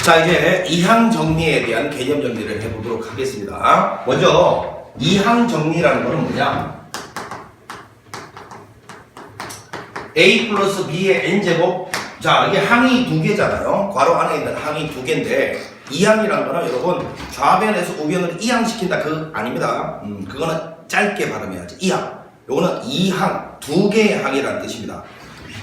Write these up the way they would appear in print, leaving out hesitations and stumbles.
자, 이제 이항 정리에 대한 개념 정리를 해보도록 하겠습니다. 먼저 이항 정리라는 것은 뭐냐? a 플러스 b의 n제곱. 자, 이게 항이 두 개잖아요. 괄호 안에 있는 항이 두 개인데 이항이라는 거는 여러분 좌변에서 우변으로 이항시킨다 그 아닙니다. 그거는 짧게 발음해야지. 이항. 요거는 이항, 두 개의 항이라는 뜻입니다.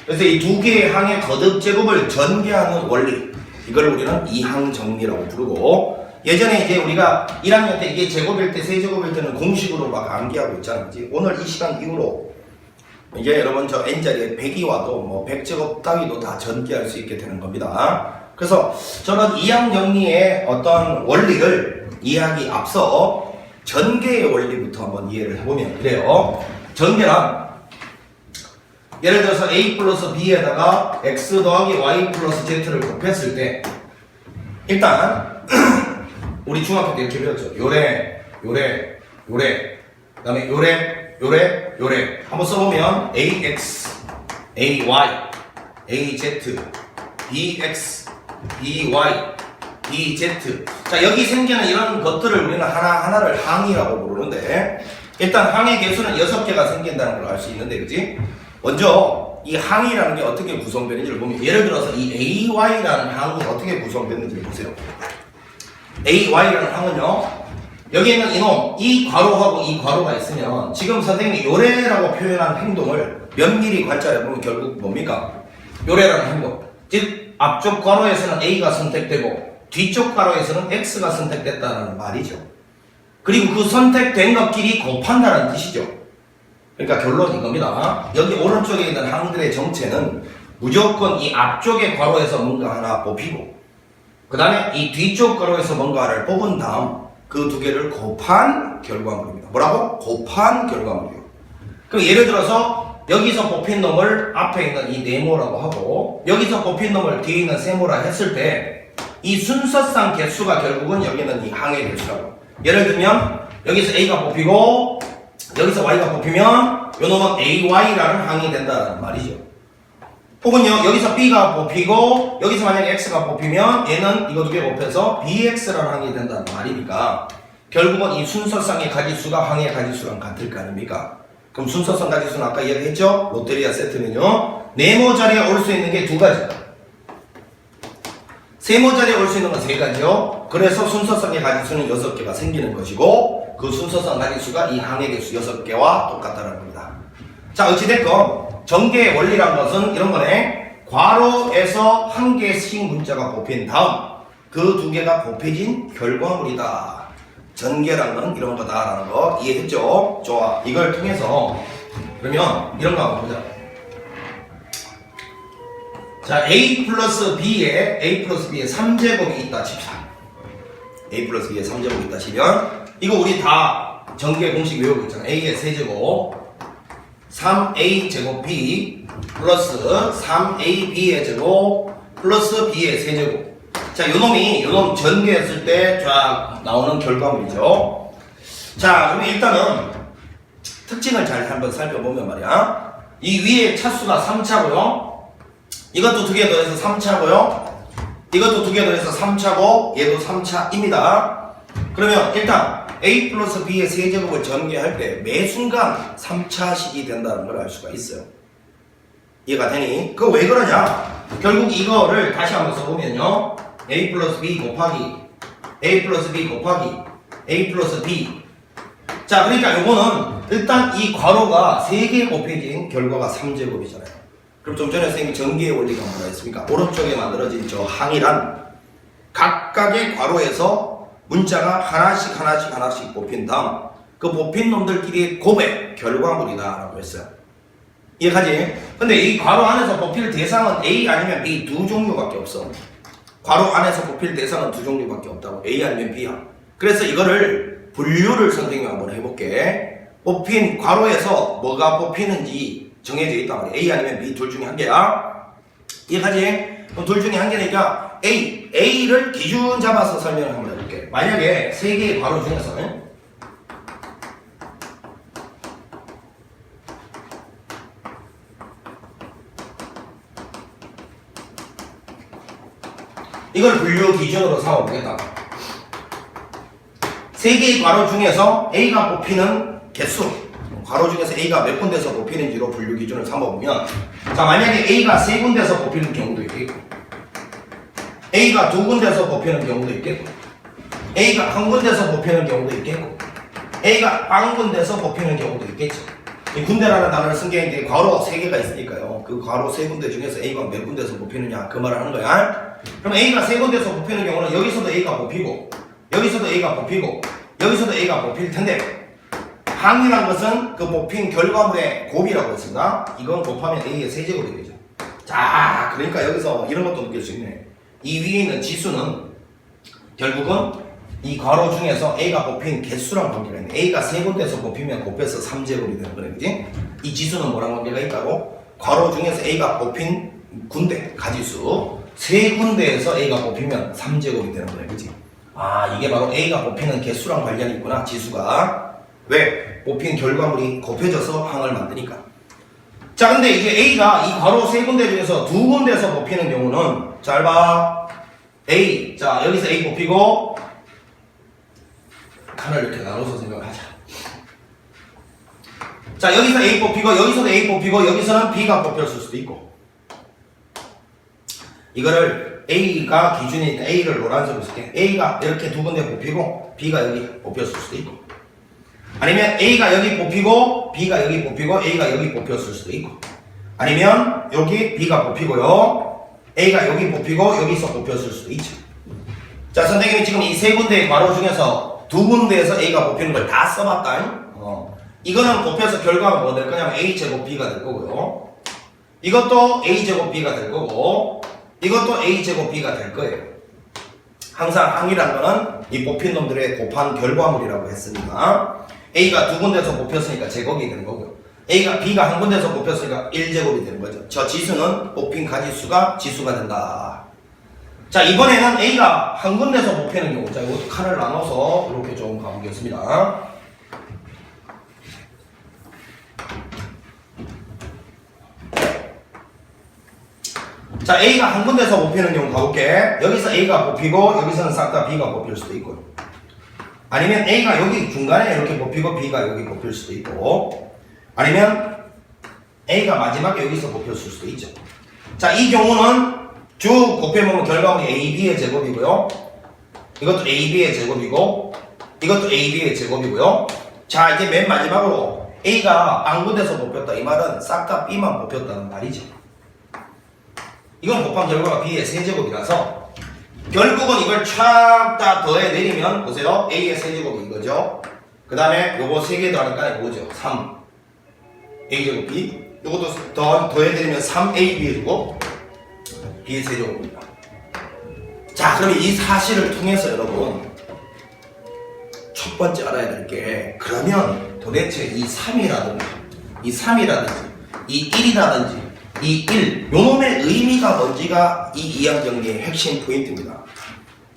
그래서 이 두 개의 항의 거듭 제곱을 전개하는 원리, 이걸 우리는 이항 정리라고 부르고, 예전에 이제 우리가 1학년 때 이게 제곱일 때 세제곱일 때는 공식으로 막 암기하고 있잖아요. 그치? 오늘 이 시간 이후로 이제 여러분 저 n자리에 100이 와도 뭐 100제곱 따위도 다 전개할 수 있게 되는 겁니다. 그래서 저는 이항 정리의 어떤 원리를 이해하기 앞서 전개의 원리부터 한번 이해를 해보면 그래요. 전개란 예를 들어서 a 플러스 b에다가 x 더하기 y 플러스 z를 곱했을 때 일단 우리 중학교 때 이렇게 배웠죠. 요래 그 다음에 요래 한번 써보면 ax, ay, az, bx, by, bz. 자, 여기 생기는 이런 것들을 우리는 하나하나를 항이라고 부르는데, 일단 항의 개수는 6개가 생긴다는 걸 알 수 있는데, 그지? 먼저 이 항이라는 게 어떻게 구성되는지를 보면, 예를 들어서 이 ay라는 항이 어떻게 구성되는지를 보세요. ay라는 항은요, 여기 있는 이놈, 이 괄호하고 이 괄호가 있으면 지금 선생님이 요래라고 표현한 행동을 면밀히 관찰해보면 결국 뭡니까? 요래라는 행동. 즉 앞쪽 괄호에서는 A가 선택되고 뒤쪽 괄호에서는 X가 선택됐다는 말이죠. 그리고 그 선택된 것끼리 곱한다는 뜻이죠. 그러니까 결론 이겁니다. 여기 오른쪽에 있는 항들의 정체는 무조건 이 앞쪽의 괄호에서 뭔가 하나 뽑히고 그 다음에 이 뒤쪽 괄호에서 뭔가를 뽑은 다음 그 두 개를 곱한 결과물입니다. 뭐라고? 곱한 결과물이요. 그럼 예를 들어서 여기서 뽑힌 놈을 앞에 있는 이 네모라고 하고 여기서 뽑힌 놈을 뒤에 있는 세모라 했을 때 이 순서상 개수가 결국은 여기는 이 항의 개수라고. 예를 들면 여기서 A가 뽑히고 여기서 Y가 뽑히면 요 놈은 AY라는 항이 된다는 말이죠. 혹은요 여기서 B가 뽑히고 여기서 만약에 X가 뽑히면 얘는 이거 두 개 곱해서 BX라는 항이 된다는 말이니까 결국은 이 순서상의 가지수가 항의 가지수랑 같을 거 아닙니까? 그럼 순서상 가지수는 아까 이야기했죠? 롯데리아 세트는요 네모 자리에 올 수 있는 게 두 가지, 세모 자리에 올 수 있는 건 세 가지요. 그래서 순서상의 가지수는 6개가 생기는 것이고 그 순서상 가지수가 이 항의 개수 6개와 똑같다는 겁니다. 자, 어찌됐건 전개의 원리란 것은 이런 거네. 괄호에서 한 개씩 문자가 뽑힌 다음 그 두 개가 곱해진 결과물이다. 전개란 건 이런 거다라는 거 이해했죠? 좋아. 이걸 통해서 그러면 이런 거 한번 보자. 자, a 플러스 b에 3제곱이 있다 칩시다. a 플러스 b에 3제곱이 있다 치면 이거 우리 다 전개 공식 외우고 있잖아. a의 세제곱 3a 제곱 b 플러스 3ab의 제곱 플러스 b의 세제곱. 자, 요놈 전개했을 때 쫙 나오는 결과물이죠. 자, 그럼 일단은 특징을 잘 한번 살펴보면 말이야. 이 위에 차수가 3차고요. 이것도 두 개 더해서 3차고요. 이것도 두 개 더해서 3차고 얘도 3차입니다. 그러면 일단 a 플러스 b의 세제곱을 전개할 때 매 순간 3차식이 된다는 걸 알 수가 있어요. 이해가 되니? 그거 왜 그러냐? 결국 이거를 다시 한번 써보면요. a 플러스 b 곱하기 a 플러스 b 곱하기 a 플러스 b. 자, 그러니까 요거는 일단 이 괄호가 3개 곱해진 결과가 3제곱이잖아요. 그럼 좀 전에 선생님이 전개의 원리가 뭐라 했습니까? 오른쪽에 만들어진 저 항이란 각각의 괄호에서 문자가 하나씩 뽑힌 다음 그 뽑힌 놈들끼리 곱의 결과물이다 라고 했어요. 이해가지? 근데 이 괄호 안에서 뽑힐 대상은 A 아니면 B 두 종류밖에 없어. 괄호 안에서 뽑힐 대상은 두 종류밖에 없다고. A 아니면 B야. 그래서 이거를 분류를 선생님이 한번 해볼게. 뽑힌 괄호에서 뭐가 뽑히는지 정해져 있단 말이야. A 아니면 B 둘 중에 한 개야. 이해가지? 그럼 둘 중에 한 개니까 A를 기준 잡아서 설명을 한번 해볼게. 만약에 3개의 괄호 중에서는 이걸 분류 기준으로 삼아보겠다. 세 개의 괄호 중에서 A가 뽑히는 개수, 괄호 중에서 A가 몇 군데서 뽑히는지로 분류 기준을 삼아보면, 자, 만약에 A가 세 군데서 뽑히는 경우도 있겠고, A가 두 군데서 뽑히는 경우도 있겠고, A가 한 군데서 뽑히는 경우도 있겠고, A가 한 군데서 뽑히는 경우도 있겠죠. 이 군데라는 단어를 쓴 게 이제 괄호 세 개가 있으니까요. 그 괄호 세 군데 중에서 A가 몇 군데서 뽑히느냐 그 말을 하는 거야. 그럼 A가 세 군데서 뽑히는 경우는 여기서도 A가 뽑히고, 여기서도 A가 뽑히고, 여기서도 A가 뽑힐 텐데, 항이란 것은 그 뽑힌 결과물의 곱이라고 했습니다. 이건 곱하면 A의 세제곱이 되죠. 자, 그러니까 여기서 이런 것도 느낄 수 있네. 이 위에 있는 지수는 결국은 이 괄호 중에서 A가 뽑힌 개수랑 관계가 있네. A가 세 군데에서 뽑히면 곱해서 3제곱이 되는 거네, 그지? 이 지수는 뭐랑 관계가 있다고? 괄호 중에서 A가 뽑힌 군데, 가지수 세 군데에서 A가 뽑히면 3제곱이 되는 거네, 그지? 아, 이게 바로 A가 뽑히는 개수랑 관련이 있구나, 지수가. 왜? 뽑힌 결과물이 곱해져서 항을 만드니까. 자, 근데 이제 A가 이 괄호 세 군데 중에서 두 군데에서 뽑히는 경우는, 잘 봐. A. 자, 여기서 A 뽑히고, 칸을 이렇게 나눠서 생각을 하자. 자, 여기서 A 뽑히고, 여기서도 A 뽑히고, 여기서는 B가 뽑혔을 수도 있고. 이거를 A가 기준이니까 A를 노란색으로 쓸게. A가 이렇게 두 군데 뽑히고, B가 여기 뽑혔을 수도 있고. 아니면 A가 여기 뽑히고, B가 여기 뽑히고, A가 여기 뽑혔을 수도 있고. 아니면 여기 B가 뽑히고요, A가 여기 뽑히고, 여기서 뽑혔을 수도 있죠. 자, 선생님이 지금 이 세 군데의 괄호 중에서 두 군데에서 A가 뽑히는 걸 다 써봤다. 이거는 곱해서 결과가 뭐 될 거냐면 A제곱 B가 될 거고요. 이것도 A제곱 B가 될 거고, 이것도 A제곱 B가 될 거예요. 항상 항이라는 거는 이 뽑힌 놈들의 곱한 결과물이라고 했으니까 A가 두 군데서 뽑혔으니까 제곱이 되는 거고요. B가 한 군데서 뽑혔으니까 1제곱이 되는 거죠. 저 지수는 뽑힌 가지수가 지수가 된다. 자, 이번에는 A가 한 군데서 뽑히는 경우, 자, 이것도 칸을 나눠서 이렇게 좀 가보겠습니다. 자, A가 한 군데서 뽑히는 경우 가볼게. 여기서 A가 뽑히고, 여기서는 싹 다 B가 뽑힐 수도 있고요. 아니면 A가 여기 중간에 이렇게 뽑히고, B가 여기 뽑힐 수도 있고, 아니면 A가 마지막에 여기서 뽑혔을 수도 있죠. 자, 이 경우는 쭉 곱해보면 결과물이 AB의 제곱이고요. 이것도 AB의 제곱이고, 이것도 AB의 제곱이고요. 자, 이제 맨 마지막으로 A가 한 군데서 뽑혔다. 이 말은 싹 다 B만 뽑혔다는 말이죠. 이건 곱한 결과가 B의 세제곱이라서 결국은 이걸 쫙 다 더해 내리면 보세요. A의 세제곱이 이거죠. 그 다음에 요거 세 개 더하니까 뭐죠? 3 A제곱 B. 요것도 더해 내리면 3AB 해주고 B의 세제곱입니다. 자, 그러면 이 사실을 통해서 여러분 첫 번째 알아야 될 게, 그러면 도대체 이 3이라든지 이 3이라든지 이 1이라든지 이 1, 요놈의 의미가 뭔지가 이 이항 정리의 핵심 포인트입니다.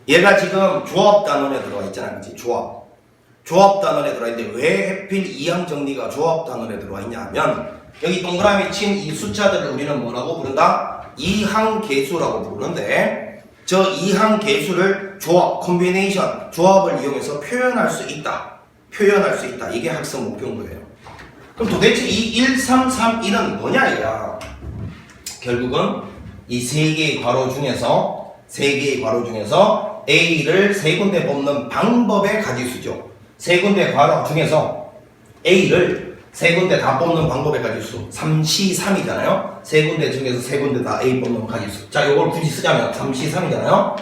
얘가 지금 조합 단원에 들어와 있잖아, 그치? 조합 단원에 들어와 있는데 왜 하필 이항 정리가 조합 단원에 들어와 있냐 하면, 여기 동그라미 친 이 숫자들을 우리는 뭐라고 부른다? 이항 계수라고 부르는데, 저 이항 계수를 조합, 콤비네이션, 조합을 이용해서 표현할 수 있다. 이게 학습 목표인 거예요. 그럼 도대체 이 1, 3, 3, 1은 뭐냐 이거야. 결국은 이 세 개의 괄호 중에서 A를 세 군데 뽑는 방법의 가지수죠. 세 군데 괄호 중에서 A를 세 군데 다 뽑는 방법의 가지수 3C3이잖아요. 세 군데 중에서 세 군데 다 A 뽑는 가지수. 자, 요걸 굳이 쓰자면 3C3이잖아요.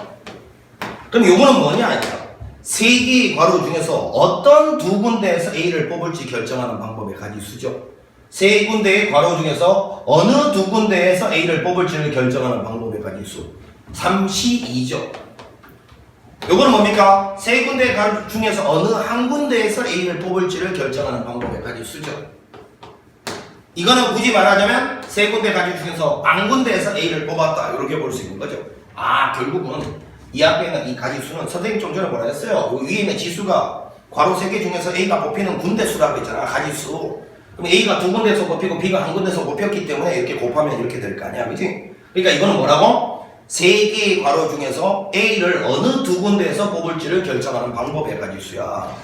그럼 요거는 뭐냐 이거야. 세 개의 괄호 중에서 어떤 두 군데에서 A를 뽑을지 결정하는 방법의 가지수죠. 세 군데의 괄호 중에서 어느 두 군데에서 A를 뽑을지를 결정하는 방법의 가지수 3C2죠. 요거는 뭡니까? 세 군데의 괄호 중에서 어느 한 군데에서 A를 뽑을지를 결정하는 방법의 가지수죠. 이거는 굳이 말하자면 세 군데 가지수 중에서 한 군데에서 A를 뽑았다, 이렇게 볼 수 있는 거죠. 아, 결국은 이 앞에 있는 이 가지수는 선생님 좀 전에 뭐라 했어요? 요 위에 있는 지수가 괄호 3개 중에서 A가 뽑히는 군데수라고 했잖아, 가지수. 그럼 A가 두 군데에서 뽑히고 B가 한 군데에서 뽑혔기 때문에 이렇게 곱하면 이렇게 될 거 아니야, 그치? 그러니까 이거는 뭐라고? 3개의 괄호 중에서 A를 어느 두 군데에서 뽑을지를 결정하는 방법의 가지수야.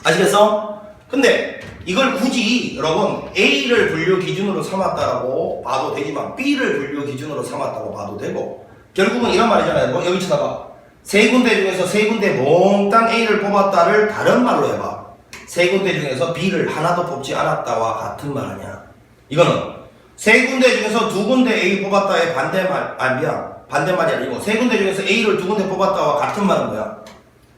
아시겠어? 근데 이걸 굳이 여러분 A를 분류 기준으로 삼았다라고 봐도 되지만 B를 분류 기준으로 삼았다고 봐도 되고, 결국은 이런 말이잖아요. 뭐 여기 쳐다봐. 세 군데 중에서 세 군데 몽땅 A를 뽑았다를 다른 말로 해봐. 세 군데 중에서 B를 하나도 뽑지 않았다와 같은 말 아니야. 이거는 세 군데 중에서 두 군데 A 뽑았다의 반대말, 반대말이 아니고 세 군데 중에서 A를 두 군데 뽑았다와 같은 말은 뭐야?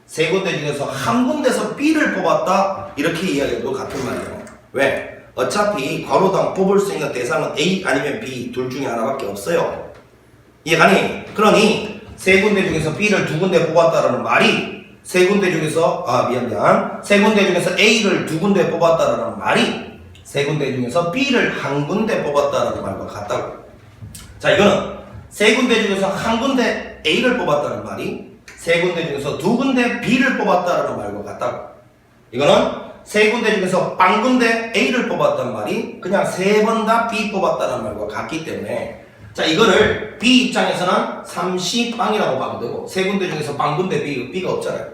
세 군데 중에서 한 군데서 B를 뽑았다, 이렇게 이야기해도 같은 말이야. 왜? 어차피 괄호당 뽑을 수 있는 대상은 A 아니면 B 둘 중에 하나밖에 없어요. 이해가니? 그러니 세 군데 중에서 B를 두 군데 뽑았다라는 말이 세 군데 중에서 세 군데 중에서 A를 두 군데 뽑았다라는 말이 세 군데 중에서 B를 한 군데 뽑았다라는 말과 같다고. 자, 이거는 세 군데 중에서 한 군데 A를 뽑았다는 말이 세 군데 중에서 두 군데 B를 뽑았다라는 말과 같다고. 이거는 세 군데 중에서 빵 군데 A를 뽑았다는 말이 그냥 세 번 다 B 뽑았다는 말과 같기 때문에, 자, 이거를 B 입장에서는 30빵이라고 봐도 되고, 세 군데 중에서 빵 군데 B가 없잖아요.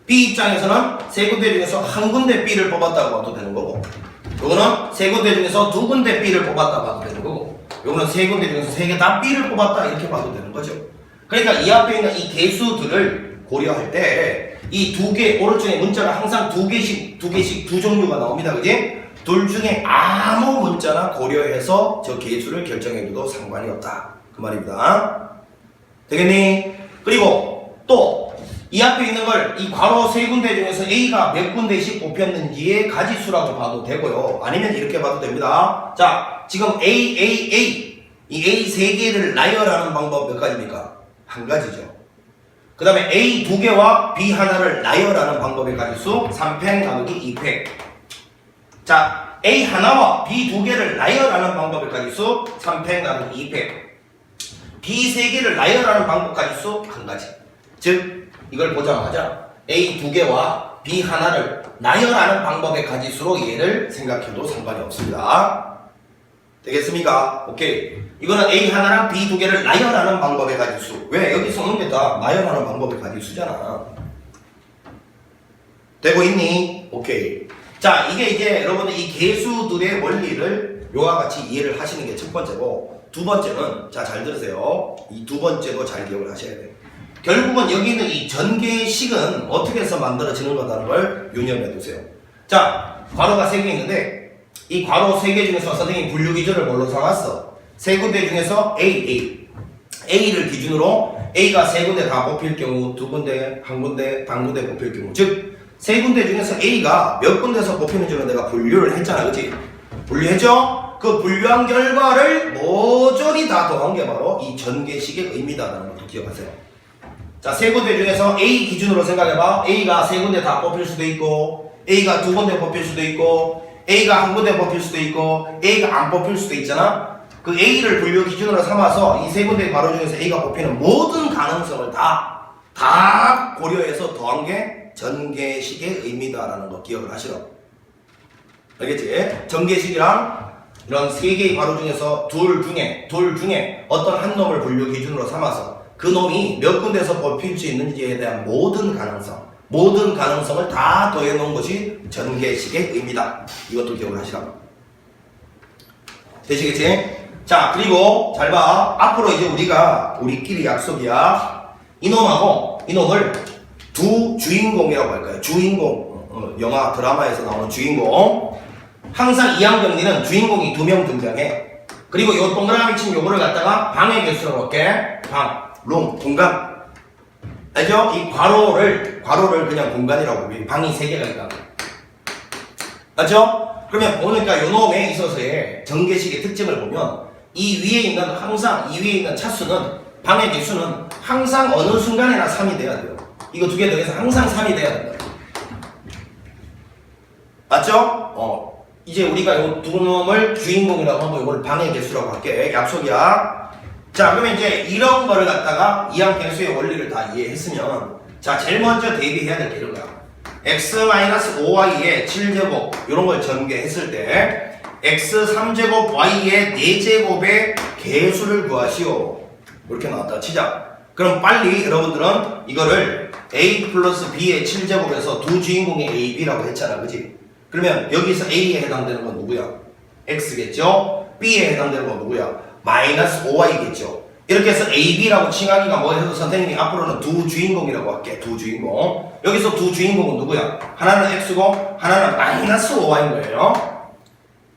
B 입장에서는 세 군데 중에서 한 군데 B를 뽑았다고 봐도 되는 거고, 요거는 세 군데 중에서 두 군데 B를 뽑았다고 봐도 되는 거고, 요거는 세 군데 중에서 세 개 다 B를 뽑았다 이렇게 봐도 되는 거죠. 그러니까 이 앞에 있는 이 개수들을 고려할 때 이 두 개, 오른쪽에 문자가 항상 두 개씩 두 종류가 나옵니다. 그지? 둘 중에 아무 문자나 고려해서 저 개수를 결정해줘도 상관이 없다, 그 말입니다. 되겠니? 그리고 또 이 앞에 있는 걸 이 괄호 세 군데 중에서 A가 몇 군데씩 뽑혔는지의 가지수라고 봐도 되고요. 아니면 이렇게 봐도 됩니다. 자, 지금 A 이 A 세 개를 나열하는 방법 몇 가지입니까? 한 가지죠. 그 다음에 A 두 개와 B 하나를 나열하는 방법의 가지수 3팩 나누기 2팩. 자, A 하나와 B 두 개를 나열하는 방법의 가지수 3팩 나누기 2팩. B 세 개를 나열하는 방법 가지수 한 가지. 즉 이걸 보자마자 A 두 개와 B 하나를 나열하는 방법의 가지수로 얘를 생각해도 상관이 없습니다. 되겠습니까? 오케이. 이거는 A 하나랑 B 두 개를 나열하는 방법의 가지수. 왜? 여기 써놓은 게 다 나열하는 방법의 가지수잖아. 되고 있니? 오케이. 자, 이게 이제 여러분들 이 개수들의 원리를 요와 같이 이해를 하시는 게 첫 번째고, 두 번째는, 자, 잘 들으세요. 이 두 번째도 잘 기억을 하셔야 돼요. 결국은 여기 있는 이 전개식은 어떻게 해서 만들어지는 거라는 걸 유념해 두세요. 자, 괄호가 3개 있는데 이 괄호 3개 중에서 선생님이 분류 기준을 뭘로 삼았어? 세 군데 중에서 A를 기준으로 A가 세 군데 다 뽑힐 경우, 두 군데, 한 군데, 반 군데 뽑힐 경우, 즉 세 군데 중에서 A가 몇 군데서 뽑히는지를 내가 분류를 했잖아, 그치? 분류했죠? 그 분류한 결과를 모조리 다 더한 게 바로 이 전개식의 의미다라는 것도 기억하세요. 자, 세 군데 중에서 A 기준으로 생각해봐. A가 세 군데 다 뽑힐 수도 있고, A가 두 군데 뽑힐 수도 있고, A가 한 군데 뽑힐 수도 있고, A가 안 뽑힐 수도 있잖아. 그 A를 분류 기준으로 삼아서 이 세 군데 괄호 중에서 A가 뽑히는 모든 가능성을 다 고려해서 더한 게 전개식의 의미다라는 거 기억을 하시라고. 알겠지? 전개식이랑 이런 세 개의 괄호 중에서 둘 중에 어떤 한 놈을 분류 기준으로 삼아서 그 놈이 몇 군데서 뽑힐 수 있는지에 대한 모든 가능성을 다 더해 놓은 것이 전개식의 의미다. 이것도 기억을 하시라고. 되시겠지? 자, 그리고 잘 봐. 앞으로 이제 우리끼리 약속이야. 이놈을 두 주인공이라고 할까요? 주인공. 영화 드라마에서 나오는 주인공. 항상 이항정리는 주인공이 2명 등장해. 그리고 요 동그라미 친 요거를 갖다가 방의 개수라고 할게. 룸, 공간. 알죠? 이 괄호를 그냥 공간이라고 해. 방이 3개가 있다. 맞죠? 그러면 보니까 요 놈에 있어서의 전개식의 특징을 보면 이 위에 있는 차수는, 방의 개수는 항상 어느 순간에나 3이 돼야 돼요. 이거 두 개 더해서 항상 3이 돼야 된다. 맞죠? 이제 우리가 요 두 놈을 주인공이라고 하고 이걸 방의 개수라고 할게. 약속이야. 자, 그러면 이제 이런 거를 갖다가 이항계수의 원리를 다 이해했으면, 자, 제일 먼저 대비해야 될 게 이런 거야. x-5y의 7제곱 이런 걸 전개했을 때 x 3제곱 y의 4제곱의 개수를 구하시오. 이렇게 나왔다 치자. 그럼 빨리 여러분들은 이거를 A 플러스 B의 7제곱에서 두 주인공이 A, B라고 했잖아. 그지? 그러면 여기서 A에 해당되는 건 누구야? X겠죠? B에 해당되는 건 누구야? 마이너스 5Y겠죠? 이렇게 해서 A, B라고 칭하기가 뭐 해서 선생님이 앞으로는 두 주인공이라고 할게. 두 주인공. 여기서 두 주인공은 누구야? 하나는 X고 하나는 마이너스 5Y인 거예요.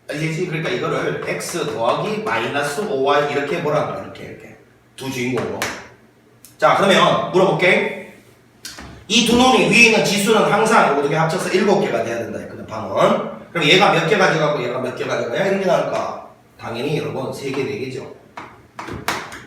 알겠지? 그러니까 이거를 X 더하기 마이너스 5Y 이렇게 보라는 거야. 이렇게. 두 주인공으로. 자, 그러면 물어볼게. 이 두 놈이 위에 있는 지수는 항상 이거 두 개 합쳐서 7개가 돼야 된다 했거든, 방은. 그럼 얘가 몇 개 가져가고 얘가 몇 개 가져가야 이런 게 나올까? 당연히 여러분 3개, 4개죠.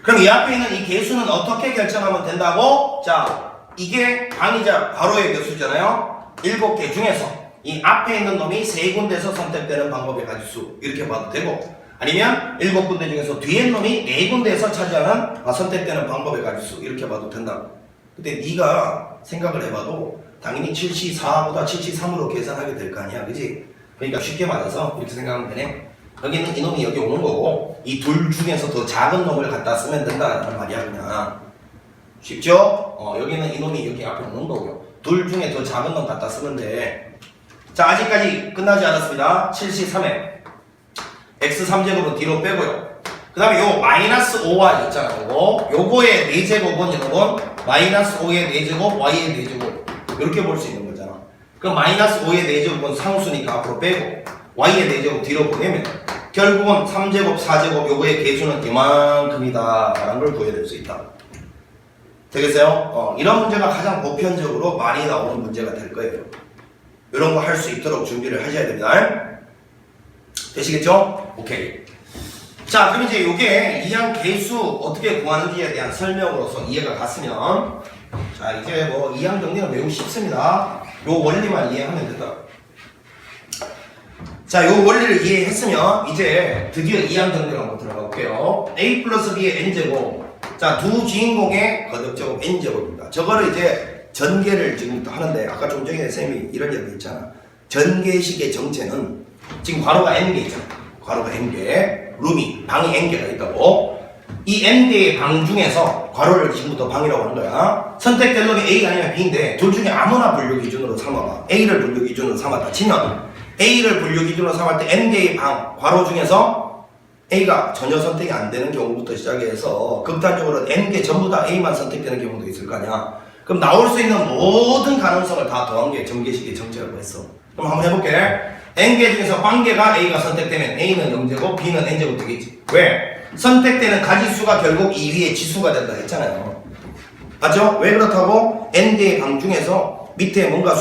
그럼 이 앞에 있는 이 개수는 어떻게 결정하면 된다고? 자, 이게 방이자 괄호의 개수잖아요. 7개 중에서 이 앞에 있는 놈이 3군데에서 선택되는 방법의 가지수 이렇게 봐도 되고, 아니면 7군데 중에서 뒤에 놈이 4군데에서 차지하는 선택되는 방법의 가지수 이렇게 봐도 된다고. 근데 네가 생각을 해봐도 당연히 74보다 73으로 계산하게 될 거 아니야, 그지? 그러니까 쉽게 말해서 이렇게 생각하면 되네. 여기는 이놈이 여기 오는 거고 이 둘 중에서 더 작은 놈을 갖다 쓰면 된다는 말이야. 그냥 쉽죠? 여기는 이놈이 여기 앞에 오는 거고요. 둘 중에 더 작은 놈 갖다 쓰면 돼. 자, 아직까지 끝나지 않았습니다. 73에 x3제곱은 뒤로 빼고요. 그 다음에 요 마이너스 5y 있잖아. 요거의 4제곱은 여러분 마이너스 5의 4제곱 y의 4제곱 이렇게 볼 수 있는 거잖아. 그럼 마이너스 5의 4제곱은 상수니까 앞으로 빼고 y의 4제곱 뒤로 보내면 결국은 3제곱, 4제곱 요거의 개수는 이만큼이다 라는 걸 구해낼 수 있다. 되겠어요? 이런 문제가 가장 보편적으로 많이 나오는 문제가 될 거예요. 이런 거 할 수 있도록 준비를 하셔야 됩니다. 되시겠죠? 오케이. 자, 그럼 이제 요게 이항 개수 어떻게 구하는지에 대한 설명으로서 이해가 갔으면, 자, 이제 뭐 이항 정리는 매우 쉽습니다. 요 원리만 이해하면 된다. 자, 요 원리를 이해했으면 이제 드디어 이항 정리로 한번 들어가 볼게요. A 플러스 B의 n제곱. 자, 두 주인공의 거듭제곱 n제곱입니다. 저거를 이제 전개를 지금부터 하는데, 아까 좀 전에 쌤이 이런 얘기 있잖아. 전개식의 정체는 지금 괄호가 n개 있잖아. 괄호가 n개, 룸이, 방이 n개가 있다고. 이 n개의 방 중에서 괄호를 지금부터 방이라고 하는 거야. 선택될 놈이 A 아니면 B인데 둘 중에 아무나 분류 기준으로 삼아봐. A를 분류 기준으로 삼았다 치면 A를 분류 기준으로 삼을 때 n개의 방, 괄호 중에서 A가 전혀 선택이 안 되는 경우부터 시작해서 극단적으로 n개 전부 다 A만 선택되는 경우도 있을 거 아니야. 그럼 나올 수 있는 모든 가능성을 다 더한 게 전개식의 정체라고 했어. 그럼 한번 해볼게. n개 중에서 빵개가 A가 선택되면 A는 0제곱, B는 n제곱 되겠지. 왜? 선택되는 가지수가 결국 이 위에 지수가 된다 했잖아요. 맞죠? 왜 그렇다고? n개의 방 중에서 밑에 뭔가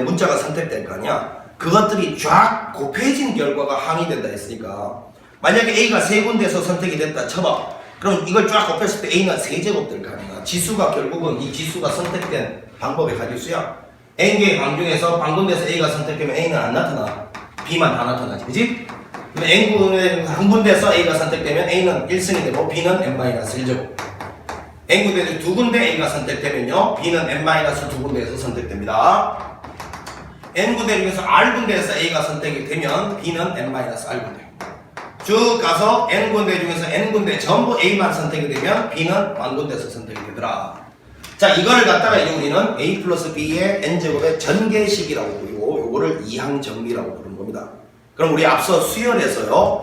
문자가 선택될 거 아니야. 그것들이 쫙 곱해진 결과가 항이 된다 했으니까, 만약에 A가 3군데에서 선택이 됐다 쳐봐. 그럼 이걸 쫙 곱했을 때 A는 3제곱 될 거 아니야. 지수가 결국은 이 지수가 선택된 방법의 가지수야. n개의 방 중에서 방군데에서 A가 선택되면 A는 안 나타나. B만 다 나타나지. 그지? 그럼 n군데 한 군데에서 A가 선택되면 A는 1승이 되고 B는 n-1제곱. n군데 두 군데 A가 선택되면요, B는 n-2군데에서 선택됩니다. n군데 중에서 R군데에서 A가 선택이 되면 B는 n-R군데. 쭉 가서 n군데 중에서 n군데 전부 A만 선택이 되면 B는 만군데에서 선택이 되더라. 자, 이걸 갖다가 이제 우리는 A 플러스 B의 n제곱의 전개식이라고 부르고, 요거를 이항 정리라고 부르는 겁니다. 그럼 우리 앞서 수열에서요,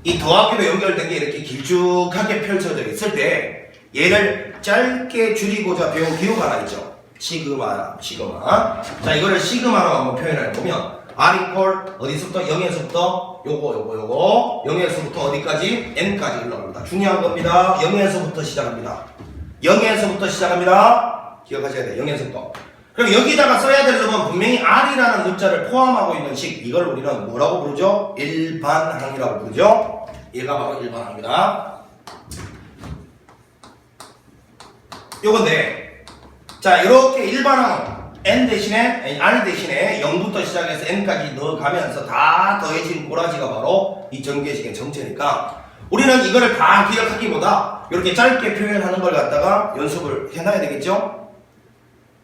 이 더하기로 연결된 게 이렇게 길쭉하게 펼쳐져 있을 때 얘를 짧게 줄이고자 배운 기호가 하나 있죠. 시그마. 자, 이거를 시그마로 한번 표현을 해보면 R equal 어디서부터? 0에서부터 요거 0에서부터 어디까지? n까지 올라갑니다. 중요한 겁니다. 0에서부터 시작합니다. 0에서부터 시작합니다. 기억하셔야 돼요. 0에서부터. 그럼 여기다가 써야 될 놈은 분명히 R이라는 문자를 포함하고 있는 식, 이걸 우리는 뭐라고 부르죠? 일반항이라고 부르죠? 얘가 바로 일반항입니다. 요건데, 자, 이렇게 일반항 n 대신에 R 대신에 0부터 시작해서 n까지 넣어가면서 다 더해진 꼬라지가 바로 이 전개식의 정체니까, 우리는 이거를 다 기억하기보다 이렇게 짧게 표현하는 걸 갖다가 연습을 해놔야 되겠죠?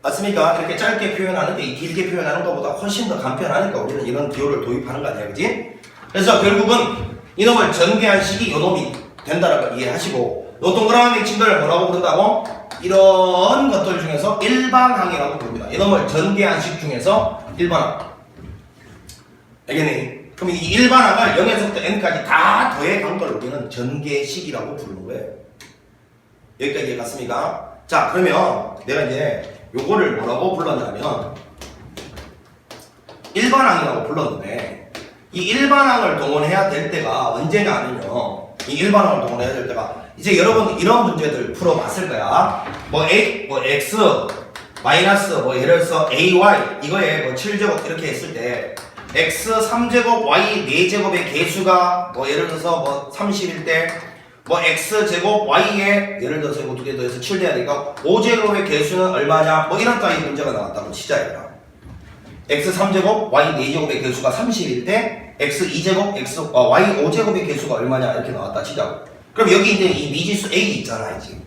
맞습니까? 이렇게 짧게 표현하는 게 길게 표현하는 것보다 훨씬 더 간편하니까 우리는 이런 기호를 도입하는 거 아니야, 그지? 그래서 결국은 이놈을 전개한 식이 이놈이 된다라고 이해하시고, 요 동그라미 친구를 뭐라고 부른다고? 이런 것들 중에서 일반항이라고 부릅니다. 이놈을 전개항식 중에서 일반항. 알겠니? 그럼 이 일반항을 0에서부터 n까지 다 더해 간 걸 우리는 전개식이라고 부르는 거예요. 여기까지 이해갔습니까? 자, 그러면 내가 이제 요거를 뭐라고 불렀냐면 일반항이라고 불렀는데 이 일반항을 동원해야 될 때가 언제냐면요. 이 일반항을 동원해야 될 때가 이제 여러분 이런 문제들 풀어봤을 거야. 뭐 a, 뭐 x, 마이너스 뭐 예를 들어서 ay 이거에 뭐 7제곱 이렇게 했을 때 x 3제곱 y 4제곱의 개수가 뭐 예를 들어서 뭐 30일 때 뭐 x제곱 y에 예를 들어서 이거 두 개 더해서 7 돼야 되니까 5제곱의 개수는 얼마냐 뭐 이런 따위 문제가 나왔다고 치자 얘들아. x 3제곱 y 4제곱의 개수가 30일 때 x 2제곱 y 5제곱의 개수가 얼마냐 이렇게 나왔다 치자고. 그럼 여기 이제 이 미지수 a 있잖아 지금.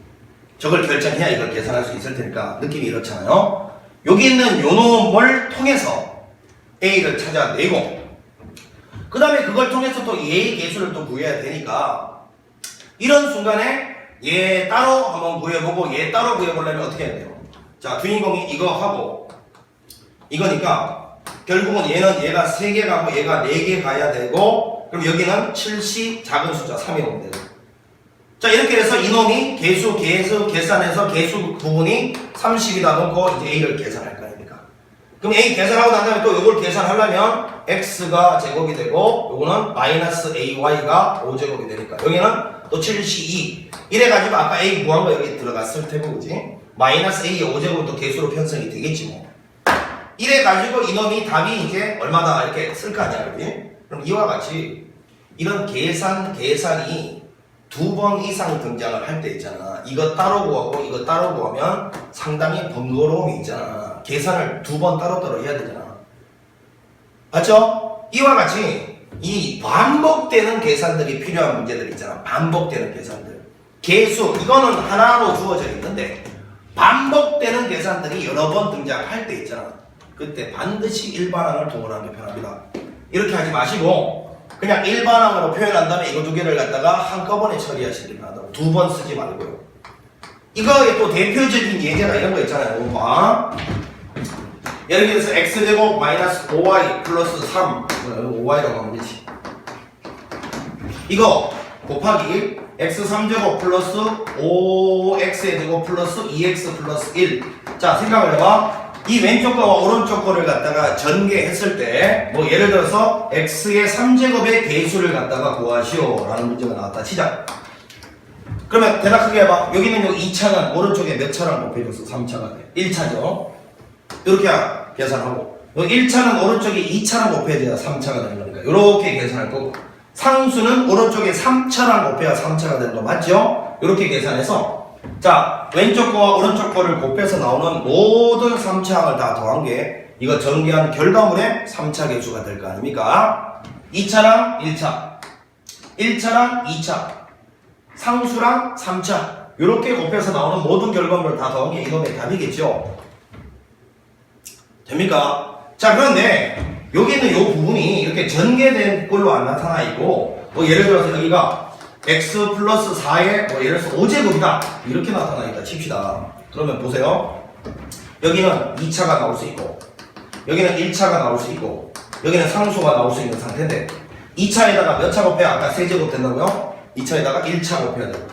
저걸 결정해야 이걸 계산할 수 있을 테니까 느낌이 이렇잖아요. 여기 있는 요 놈을 통해서 a를 찾아내고 그 다음에 그걸 통해서 또 얘의 개수를 또 구해야 되니까 이런 순간에 얘 따로 한번 구해보고 얘 따로 구해보려면 어떻게 해야 돼요? 자, 주인공이 이거 하고 이거니까 결국은 얘는 얘가 3개 가고 얘가 4개 가야 되고 그럼 여기는 7시 작은 숫자 3이 오면 돼요. 자, 이렇게 해서 이놈이 개수 계산해서 개수 부분이 30이다 놓고 이제 A를 계산할 거 아닙니까? 그럼 A 계산하고 난 다음에 또 이걸 계산하려면 X가 제곱이 되고 요거는 마이너스 AY가 5제곱이 되니까 여기는 또 7시 2 이래가지고 아까 A 구한 거 여기 들어갔을 테고 그지? 마이너스 A의 5제곱은 또 개수로 편성이 되겠지 뭐. 이래가지고 이놈이 답이 이제 얼마다 이렇게 쓸 거 아니야 그지? 그럼 이와 같이 이런 계산이 2번 이상 등장을 할 때 있잖아. 이거 따로 구하고 이거 따로 구하면 상당히 번거로움이 있잖아. 계산을 2번 따로따로 해야 되잖아. 맞죠? 이와 같이 이 반복되는 계산들이 필요한 문제들 있잖아. 반복되는 계산들. 개수 이거는 하나로 주어져 있는데 반복되는 계산들이 여러 번 등장할 때 있잖아. 그때 반드시 일반항을 동원하는 게 편합니다. 이렇게 하지 마시고 그냥 일반항으로 표현한 다음에 이거 두 개를 갖다가 한꺼번에 처리하시기 바란다고. 2번 쓰지 말고요. 이거의 또 대표적인 예제가 이런 거 있잖아요. 봐. 예를 들어서 x제곱 마이너스 5y 플러스 3 5y라고 하면 되지. 이거 곱하기 x3제곱 플러스 5x제곱 플러스 2x 플러스 1. 자, 생각을 해봐. 이 왼쪽 거와 오른쪽 거를 갖다가 전개했을 때 뭐 예를 들어서 x의 3제곱의 개수를 갖다가 구하시오 라는 문제가 나왔다 치자. 그러면 대답 크게 해봐. 여기는 요 2차는 오른쪽에 몇 차랑 곱해줘서 3차가 돼. 1차죠. 이렇게 계산하고 요 1차는 오른쪽에 2차랑 곱해줘야 3차가 되는 거니까 이렇게 계산할 거고 상수는 오른쪽에 3차랑 곱해야 3차가 되는 거 맞죠? 이렇게 계산해서 자, 왼쪽 거와 오른쪽 거를 곱해서 나오는 모든 3차항을 다 더한 게 이거 전개한 결과물의 3차 개수가 될 거 아닙니까? 2차랑 1차, 1차랑 2차, 상수랑 3차 이렇게 곱해서 나오는 모든 결과물을 다 더한 게 이놈의 답이겠죠? 됩니까? 자, 그런데 여기는 이 부분이 이렇게 전개된 걸로 안 나타나 있고 뭐 예를 들어서 여기가 x 플러스 4의 뭐 예를 들어서 5제곱이다 이렇게 나타나 있다 칩시다. 그러면 보세요. 여기는 2차가 나올 수 있고 여기는 1차가 나올 수 있고 여기는 상수가 나올 수 있는 상태인데 2차에다가 몇 차 곱해야 아까 3제곱 된다고요? 2차에다가 1차 곱해야 되고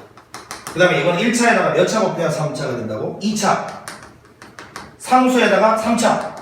그 다음에 이건 1차에다가 몇 차 곱해야 3차가 된다고? 2차 상수에다가 3차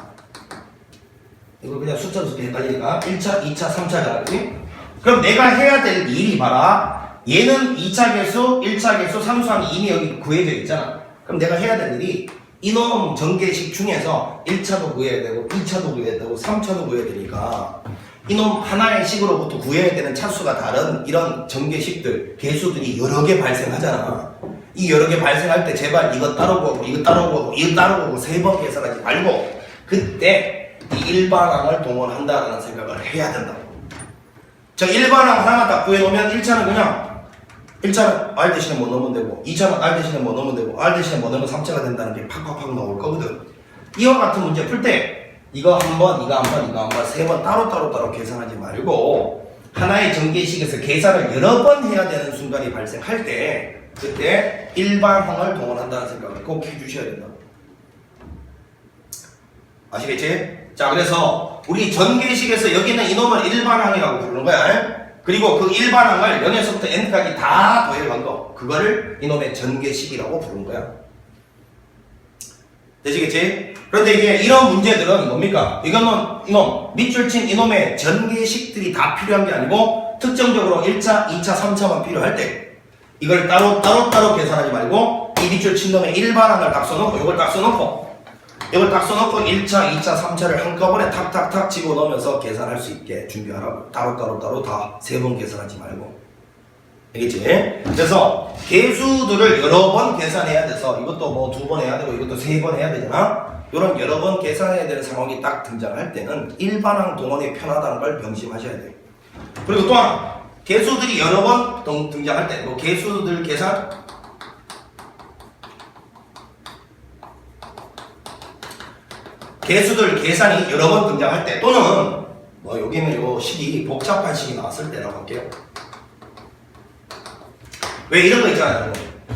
이거 그냥 숫자로 쓰기 헷갈리니까 1차, 2차, 3차잖아 그치? 그럼 내가 해야 될 일이 봐라. 얘는 2차 개수, 1차 개수, 상수항이 이미 여기 구해져 있잖아. 그럼 내가 해야 될 일이 이놈 전개식 중에서 1차도 구해야 되고 2차도 구해야 되고 3차도 구해야 되니까 이놈 하나의 식으로부터 구해야 되는 차수가 다른 이런 전개식들, 개수들이 여러 개 발생하잖아. 이 여러 개 발생할 때 제발 이거 따로 구하고 이거 따로 구하고 이거 따로 구하고 3번 계산하지 말고 그때 이 일반항을 동원한다라는 생각을 해야 된다고. 자, 일반항 하나만 딱 구해놓으면 1차는 그냥 1차는 R 대신에 뭐 넣으면 되고 2차는 R 대신에 뭐 넣으면 되고 R 대신에 뭐 넣으면 3차가 된다는 게 팍팍팍 나올 거거든. 이와 같은 문제 풀 때 이거 한 번, 이거 한 번, 이거 한 번, 3번 따로 계산하지 말고 하나의 전개식에서 계산을 여러 번 해야 되는 순간이 발생할 때 그때 일반항을 동원한다는 생각을 꼭 해주셔야 된다. 아시겠지? 자, 그래서 우리 전개식에서 여기는 이놈을 일반항이라고 부르는 거야. 그리고 그 일반항을 0에서부터 n까지 다 더해간 거, 그거를 이놈의 전개식이라고 부르는 거야. 되시겠지? 그런데 이제 이런 문제들은 뭡니까? 이거는 이놈 밑줄 친 이놈의 전개식들이 다 필요한 게 아니고 특정적으로 1차, 2차, 3차만 필요할 때 이걸 따로 계산하지 말고 이 밑줄 친 놈의 일반항을 딱 써놓고 이걸 딱 써놓고 1차, 2차, 3차를 한꺼번에 탁탁탁 집어넣으면서 계산할 수 있게 준비하라고. 따로 다 3번 계산하지 말고. 알겠지? 그래서 개수들을 여러 번 계산해야 돼서 이것도 뭐 2번 해야 되고 이것도 3번 해야 되잖아. 이런 여러 번 계산해야 되는 상황이 딱 등장할 때는 일반항 동원이 편하다는 걸 명심하셔야 돼요. 그리고 또 하나, 개수들이 여러 번 등장할 때, 뭐 개수들 계산, 개수들 계산이 여러 번 등장할 때, 또는 뭐 여기는 요 식이 복잡한 식이 나왔을 때라고 할게요. 왜 이런 거 있잖아요.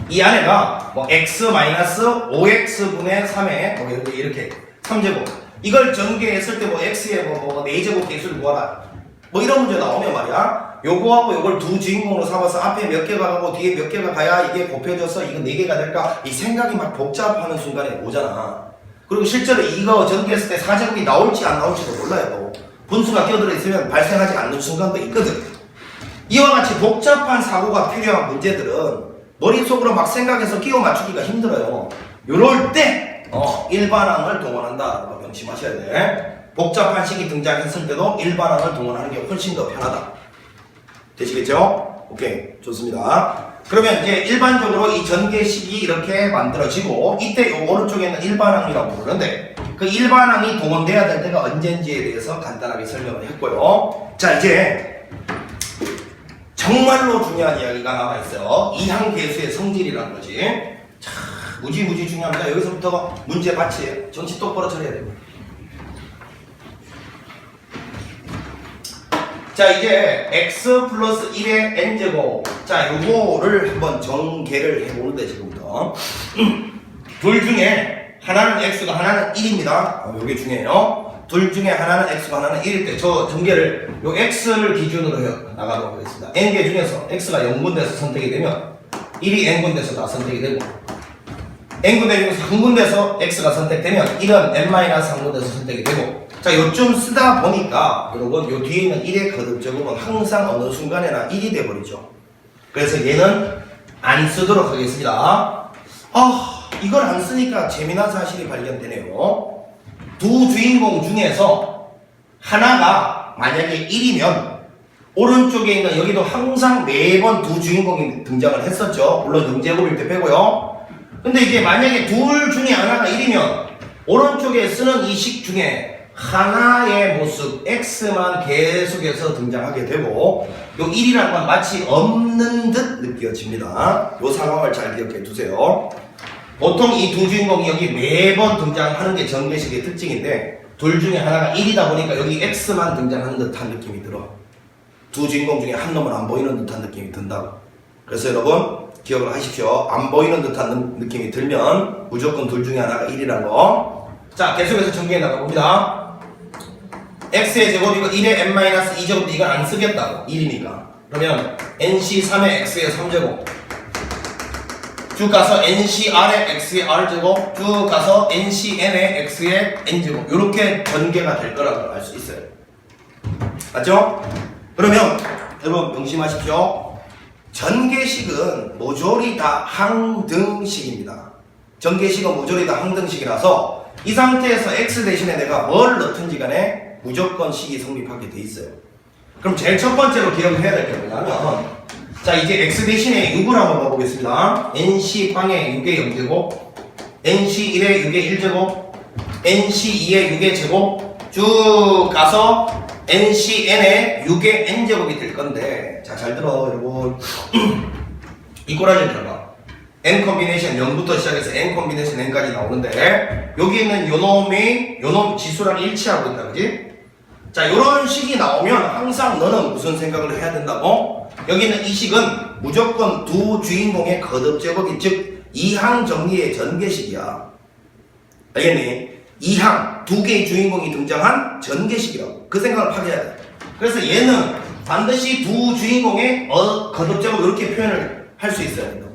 이 안에가 뭐 x-5x분의 3에 뭐 이렇게 3제곱, 이걸 전개했을 때 뭐 x에 뭐 4제곱 개수를 구하라, 뭐 이런 문제 나오면 말이야, 요거하고 요걸 두 주인공으로 삼아서 앞에 몇 개가 가고 뒤에 몇 개가 가야 이게 곱해져서 이거 4개가 될까, 이 생각이 막 복잡하는 순간에 오잖아. 그리고 실제로 이거 전개했을 때 4제곱이 나올지 안 나올지도 몰라요. 분수가 끼어들어 있으면 발생하지 않는 순간도 있거든. 이와 같이 복잡한 사고가 필요한 문제들은 머릿속으로 막 생각해서 끼워 맞추기가 힘들어요. 요럴 때 일반항을 동원한다라고 명심하셔야 돼. 복잡한 식이 등장했을 때도 일반항을 동원하는 게 훨씬 더 편하다. 되시겠죠? 오케이, 좋습니다. 그러면 이제 일반적으로 이 전개식이 이렇게 만들어지고, 이때 요 오른쪽에는 일반항이라고 부르는데, 그 일반항이 동원돼야 될 때가 언제인지에 대해서 간단하게 설명을 했고요. 자, 이제 정말로 중요한 이야기가 남아있어요. 이항계수의 성질이라는 거지. 자, 무지 중요합니다. 여기서부터 문제 받치예요. 정신 똑바로 차려야 돼요. 자, 이제 x 플러스 1의 n제곱, 자, 요거를 한번 전개를 해보는데, 지금부터 둘 중에 하나는 x가 하나는 1입니다. 요게 중요해요. 둘 중에 하나는 x가 하나는 1일 때 저 전개를 요 x를 기준으로 나가도록 하겠습니다. n개 중에서 x가 0군데서 선택이 되면 1이 n군데서 다 선택이 되고, n군데 중에서 한 군데서 x가 선택되면 1은 n-1군데서 선택이 되고, 자, 요쯤 쓰다 보니까 여러분 요 뒤에 있는 1의 거듭제곱은 항상 어느 순간에나 1이 돼버리죠. 그래서 얘는 안 쓰도록 하겠습니다. 이걸 안 쓰니까 재미난 사실이 발견되네요. 두 주인공 중에서 하나가 만약에 1이면 오른쪽에 있는 여기도 항상 매번 두 주인공이 등장을 했었죠. 물론 0제곱일 때 빼고요. 근데 이제 만약에 둘 중에 하나가 1이면 오른쪽에 쓰는 이 식 중에 하나의 모습 x만 계속해서 등장하게 되고, 요 1이라는 건 마치 없는 듯 느껴집니다. 요 상황을 잘 기억해 두세요. 보통 이 두 주인공이 여기 매번 등장하는 게 전개식의 특징인데, 둘 중에 하나가 1이다 보니까 여기 x만 등장하는 듯한 느낌이 들어. 두 주인공 중에 한 놈은 안 보이는 듯한 느낌이 든다고. 그래서 여러분 기억을 하십시오. 안 보이는 듯한 느낌이 들면 무조건 둘 중에 하나가 1이라는 거. 자, 계속해서 전개해 나가봅니다. x의 제곱이고 1의 n-2제곱, 이건 안 쓰겠다고, 1이니까. 그러면 nc3의 x의 3제곱 쭉 가서 ncr의 x의 r제곱, 쭉 가서 ncn의 x의 n제곱, 이렇게 전개가 될 거라고 알 수 있어요. 맞죠? 그러면 여러분 명심하십시오. 전개식은 모조리 다 항등식입니다. 전개식은 모조리 다 항등식이라서 이 상태에서 x 대신에 내가 뭘 넣든지 간에 무조건 식이 성립하게 돼 있어요. 그럼 제일 첫 번째로 기억을 해야 될 게 뭐냐면, 자, 이제 x 대신에 6을 한번 봐보겠습니다. nc 빵에 6의 0제곱, nc1의 6의 1제곱, nc2의 6의 제곱, 쭉 가서 ncn의 6의 n제곱이 될 건데, 자, 잘 들어 여러분. 이 꼬라지를 들어봐. n 콤비네이션 0부터 시작해서 n 콤비네이션 n까지 나오는데, 여기 있는 요놈 지수랑 일치하고 있다, 그지? 자, 요런 식이 나오면 항상 너는 무슨 생각을 해야 된다고? 여기는 이 식은 무조건 두 주인공의 거듭 제곱이 즉 이항 정리의 전개식이야. 알겠니? 이항 두 개의 주인공이 등장한 전개식이라고. 그 생각을 파괴해야 돼. 그래서 얘는 반드시 두 주인공의 거듭 제곱 이렇게 표현을 할 수 있어야 된다.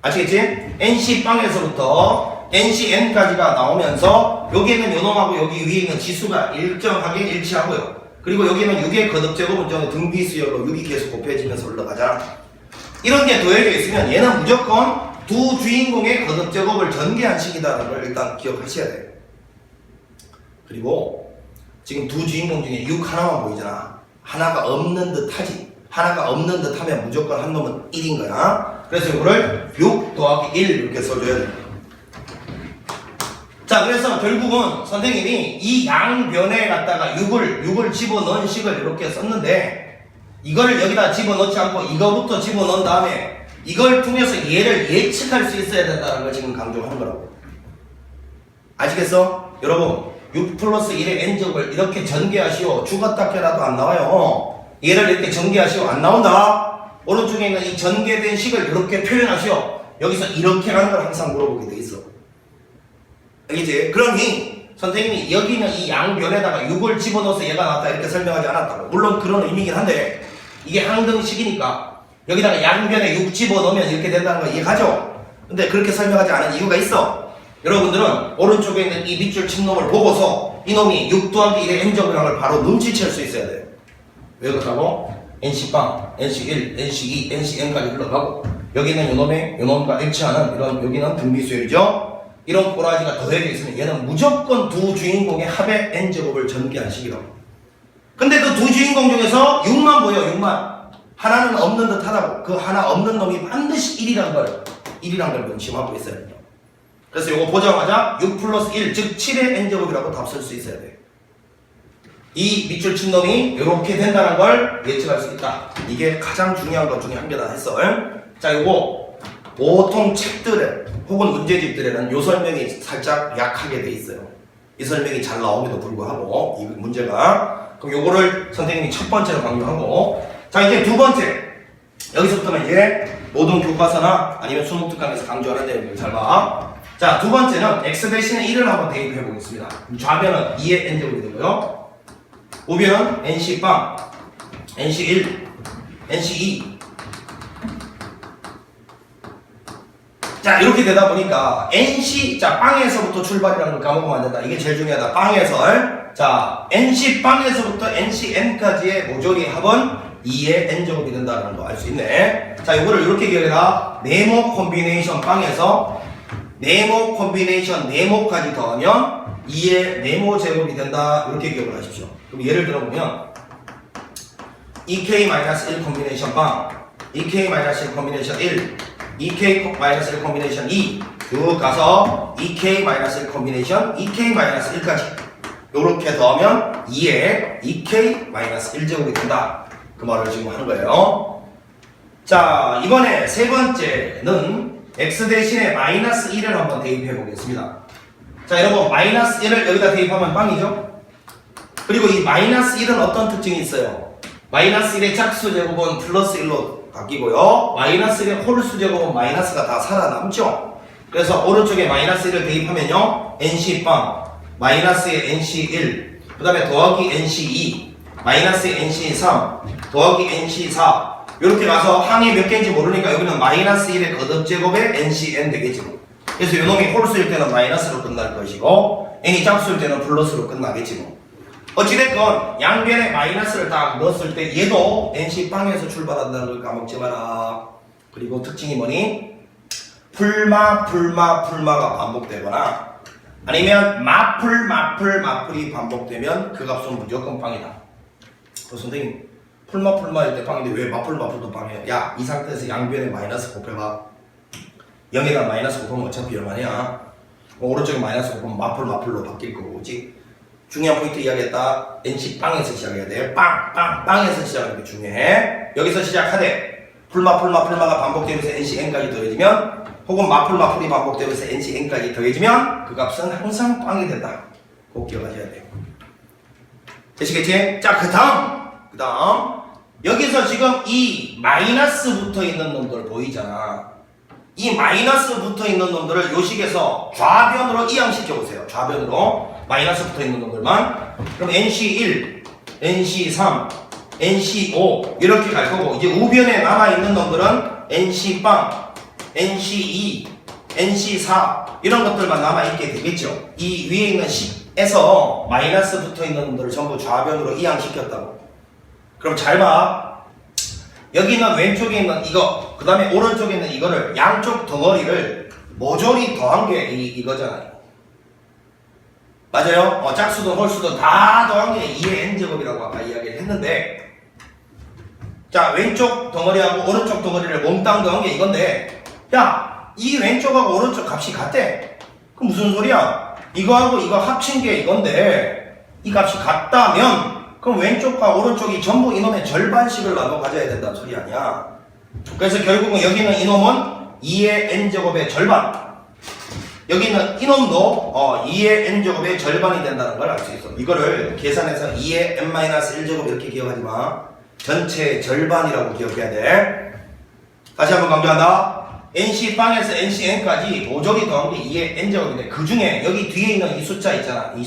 아시겠지? NC 빵에서부터 NCN까지가 나오면서 여기에는 요놈하고 여기 위에 있는 지수가 일정하게 일치하고요. 그리고 여기는 6의 거듭 제곱은 등비수열로 6이 계속 곱해지면서 올라가잖아. 이런 게 더해져 있으면 얘는 무조건 두 주인공의 거듭 제곱을 전개한 식이다라는 걸 일단 기억하셔야 돼요. 그리고 지금 두 주인공 중에 6 하나만 보이잖아. 하나가 없는 듯 하지. 하나가 없는 듯 하면 무조건 한 놈은 1인 거야. 그래서 이거를 6 더하기 1 이렇게 써줘야 돼. 자, 그래서 결국은 선생님이 이 양변에 갖다가 6을 집어넣은 식을 이렇게 썼는데 이거를 여기다 집어넣지 않고 이거부터 집어넣은 다음에 이걸 통해서 얘를 예측할 수 있어야 된다는 걸 지금 강조하는 거라고. 아시겠어? 여러분 6 플러스 1의 n제곱을 이렇게 전개하시오. 죽었다 깨라도 안 나와요. 얘를 이렇게 전개하시오. 안 나온다. 오른쪽에 있는 이 전개된 식을 이렇게 표현하시오. 여기서 이렇게 하는 걸 항상 물어보게 돼 있어. 알겠지? 그러니 선생님이 여기는 이 양변에다가 6을 집어넣어서 얘가 나왔다 이렇게 설명하지 않았다고. 물론 그런 의미긴 한데 이게 항등식이니까 여기다가 양변에 6 집어넣으면 이렇게 된다는 거 이해가죠? 근데 그렇게 설명하지 않은 이유가 있어. 여러분들은 오른쪽에 있는 이 밑줄 친 놈을 보고서 이놈이 6 더하기 1의 n제곱이라는 걸 바로 눈치챌 수 있어야 돼요. 왜 그렇다고? NC빵, NC1, NC2, NCN까지 흘러가고 여기는 요놈과 일치하는 이런 여기는 등비수열이죠. 이런 꼬라지가 더해져 있으면 얘는 무조건 두 주인공의 합의 n제곱을 전개한 식이라고. 근데 그 두 주인공 중에서 6만 보여. 6만 하나는 없는 듯 하다고. 그 하나 없는 놈이 반드시 1이란 걸 명심하고 있어야 돼요. 그래서 이거 보자마자 6 플러스 1 즉 7의 n제곱이라고 답 쓸 수 있어야 돼요. 이 밑줄 친 놈이 이렇게 된다는 걸 예측할 수 있다. 이게 가장 중요한 것 중에 한 개다 했어. 자, 요거 보통 책들에 혹은 문제집들에는 요 설명이 살짝 약하게 돼 있어요. 이 설명이 잘 나옴에도 불구하고 이 문제가. 그럼 요거를 선생님이 첫 번째로 강조하고, 자 이제 두 번째. 여기서부터는 이제 모든 교과서나 아니면 수능 특강에서 강조하는 내용을 잘 봐. 자, 두 번째는 x 대신에 1을 한번 대입해 보겠습니다. 좌변은 2의 n제곱이 되고요. 우변은 NC빵, NC1, NC2. 자, 이렇게 되다 보니까 NC, 자, 빵에서부터 출발이라는 걸 까먹으면 안 된다. 이게 제일 중요하다. 빵에서. 자, NC빵에서부터 NCN까지의 모조리 합은 2의 n제곱이 된다는 거 알 수 있네. 자, 이거를 이렇게 기억해라. 네모 콤비네이션 빵에서 네모 콤비네이션 네모까지 더하면 2의 네모 제곱이 된다. 이렇게 기억을 하십시오. 그럼 예를 들어보면 2K-1 콤비네이션 빵, 2K-1 콤비네이션 1, 2K-1 콤비네이션 2 쭉 가서 2K-1 콤비네이션 2K-1까지 요렇게 더하면 2의 2K-1제곱이 된다. 그 말을 지금 하는 거예요. 자, 이번에 세 번째는 x 대신에 마이너스 1을 한번 대입해 보겠습니다. 자, 여러분 마이너스 1을 여기다 대입하면 빵이죠? 그리고 이 마이너스 1은 어떤 특징이 있어요? 마이너스 1의 짝수 제곱은 플러스 1로 바뀌고요. 마이너스 1의 홀수 제곱은 마이너스가 다 살아남죠? 그래서 오른쪽에 마이너스 1을 대입하면요. NC빵, 마이너스의 NC1, 그 다음에 더하기 NC2, 마이너스의 NC3, 더하기 NC4 이렇게 가서 항이 몇 개인지 모르니까 여기는 마이너스 1의 거듭제곱의 NCN 되겠지. 그래서 이놈이 홀수일 때는 마이너스로 끝날 것이고 n이 짝수일 때는 플러스로 끝나겠지 뭐. 어찌됐건 양변에 마이너스를 딱 넣었을 때 얘도 NC빵에서 출발한다는 걸 까먹지 마라. 그리고 특징이 뭐니? 풀마가 반복되거나 아니면 마풀이 반복되면 그 값은 무조건 빵이다. 선생님 풀마일 때 빵인데 왜 마풀도 빵이야? 야, 이 상태에서 양변에 마이너스 곱해봐. 0에다 마이너스 곱하면 어차피 얼마냐? 오른쪽에 마이너스 곱하면 마풀로 바뀔 거고, 그치? 중요한 포인트 이야기했다. NC빵에서 시작해야 돼. 빵에서 시작하는 게 중요해. 여기서 시작하되 풀마가 반복되면서 NCN까지 더해지면 혹은 마풀이 반복되면서 NCN까지 더해지면 그 값은 항상 빵이 된다. 꼭 기억하셔야 돼요. 되시겠지? 자, 그 다음 여기서 지금 이 마이너스 붙어 있는 놈들 보이잖아. 이 마이너스 붙어 있는 놈들을 요식에서 좌변으로 이항시켜 보세요. 좌변으로 마이너스 붙어 있는 놈들만. 그럼 NC1, NC3, NC5 이렇게 갈 거고, 이제 우변에 남아 있는 놈들은 NC빵, NC2, NC4 이런 것들만 남아 있게 되겠죠. 이 위에 있는 10에서 마이너스 붙어 있는 놈들을 전부 좌변으로 이항시켰다고. 그럼 잘 봐. 여기 있는 왼쪽에 있는 이거, 그 다음에 오른쪽에 있는 이거를 양쪽 덩어리를 모조리 더한 게 이거잖아요. 맞아요? 짝수든 홀수든 다 더한 게 2의 n제곱이라고 아까 이야기를 했는데, 자, 왼쪽 덩어리하고 오른쪽 덩어리를 몽땅 더한 게 이건데, 야, 이 왼쪽하고 오른쪽 값이 같대. 그럼 무슨 소리야? 이거하고 이거 합친 게 이건데, 이 값이 같다면 그럼 왼쪽과 오른쪽이 전부 이놈의 절반씩을 나눠 가져야 된다는 소리 아니야. 그래서 결국은 여기는 이놈은 2의 n제곱의 절반, 여기는 이놈도 2의 n제곱의 절반이 된다는 걸 알 수 있어. 이거를 계산해서 2의 n-1제곱 이렇게 기억하지 마. 전체의 절반이라고 기억해야 돼. 다시 한번 강조한다. NC빵에서 NCn까지 모조리 더한 게 2의 n제곱인데, 그 중에 여기 뒤에 있는 이 숫자 있잖아. 이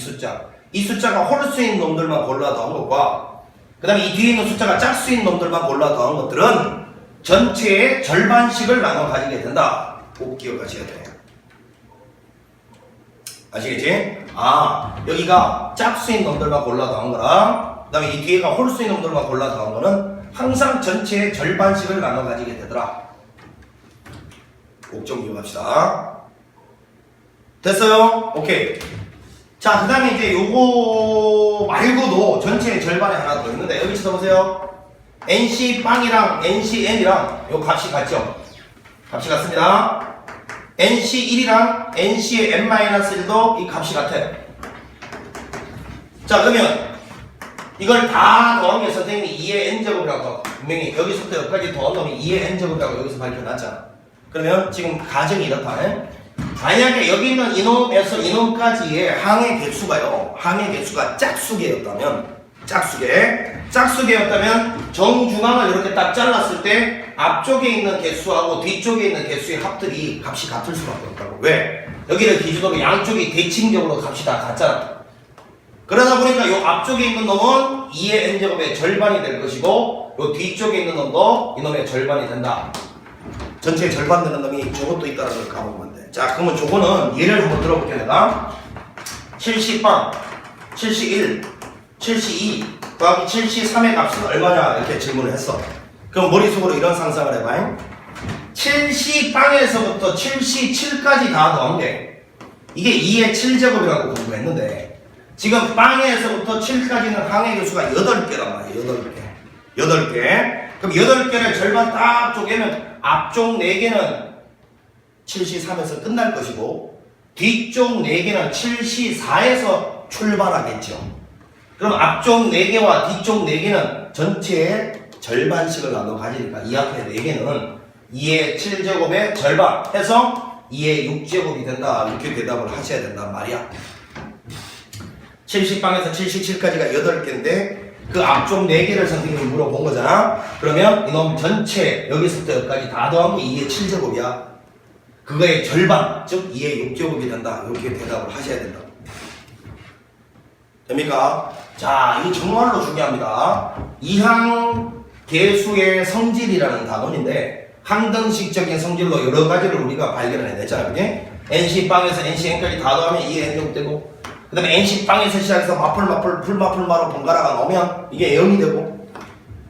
숫자가 홀수인 놈들만 골라 더한 것과, 그 다음에 이 뒤에 있는 숫자가 짝수인 놈들만 골라 더한 것들은 전체의 절반씩을 나눠 가지게 된다. 꼭 기억하셔야 돼. 아시겠지? 여기가 짝수인 놈들만 골라 더한 거랑, 그 다음에 이 뒤에가 홀수인 놈들만 골라 더한 거는 항상 전체의 절반씩을 나눠 가지게 되더라. 꼭 좀 기억합시다. 됐어요? 오케이. 자, 그 다음에 이제 요거 말고도 전체의 절반에 하나 더 있는데, 여기 쳐다보세요. NC빵이랑 NCn이랑 요 값이 같죠? 값이 같습니다. NC1이랑 NC의 n-1도 이 값이 같아. 자, 그러면 이걸 다 더한 게 선생님이 2의 n제곱이라고 분명히 여기서부터 여기까지 더한 놈이 2의 n제곱이라고 여기서 밝혀놨잖아. 그러면 지금 가정이 이렇다. 만약에 여기 있는 이놈에서 이놈까지의 항의 개수가요, 항의 개수가 짝수계였다면 정중앙을 이렇게 딱 잘랐을 때 앞쪽에 있는 개수하고 뒤쪽에 있는 개수의 합들이 값이 같을 수밖에 없다고. 왜? 여기를 기준으로 양쪽이 대칭적으로 값이 다 같잖아. 그러다 보니까 요 앞쪽에 있는 놈은 2의 n제곱의 절반이 될 것이고, 요 뒤쪽에 있는 놈도 이놈의 절반이 된다. 전체의 절반 되는 놈이 저것도 있다는 걸 까먹으면 돼. 자, 그러면 저거는 예를 한번 들어볼게. 내가 70빵, 71, 72 더하기 73의 값은 얼마냐 이렇게 질문을 했어. 그럼 머릿속으로 이런 상상을 해봐. 70빵에서부터 77까지 다 더한 게 이게 2의 7제곱이라고 공부했는데, 지금 빵에서부터 7까지는 항의 개수가 8개란 말이에요. 8개. 그럼 8개를 절반 딱 쪼개면 앞쪽 4개는 74에서 끝날 것이고, 뒤쪽 4개는 74에서 출발하겠죠. 그럼 앞쪽 4개와 뒤쪽 4개는 전체의 절반씩을 나눠 가지니까 이 앞에 4개는 2의 7제곱의 절반 해서 2의 6제곱이 된다. 이렇게 대답을 하셔야 된단 말이야. 70빵에서 77까지가 8개인데 그 앞쪽 4개를 선생님이 물어본 거잖아. 그러면 이놈 전체 여기서부터 여기까지 다 더하면 2의 7제곱이야. 그거의 절반, 즉 2의 6제곱이 된다. 이렇게 대답을 하셔야 된다. 됩니까? 자, 이게 정말로 중요합니다. 이항 계수의 성질이라는 단원인데, 항등식적인 성질로 여러 가지를 우리가 발견을 해냈잖아요. 그게 NC빵에서 NCn까지 다 더하면 2의 n제곱 되고, 그 다음에 NC빵에서 시작해서 풀마풀마로 번갈아가 놓으면 이게 0이 되고,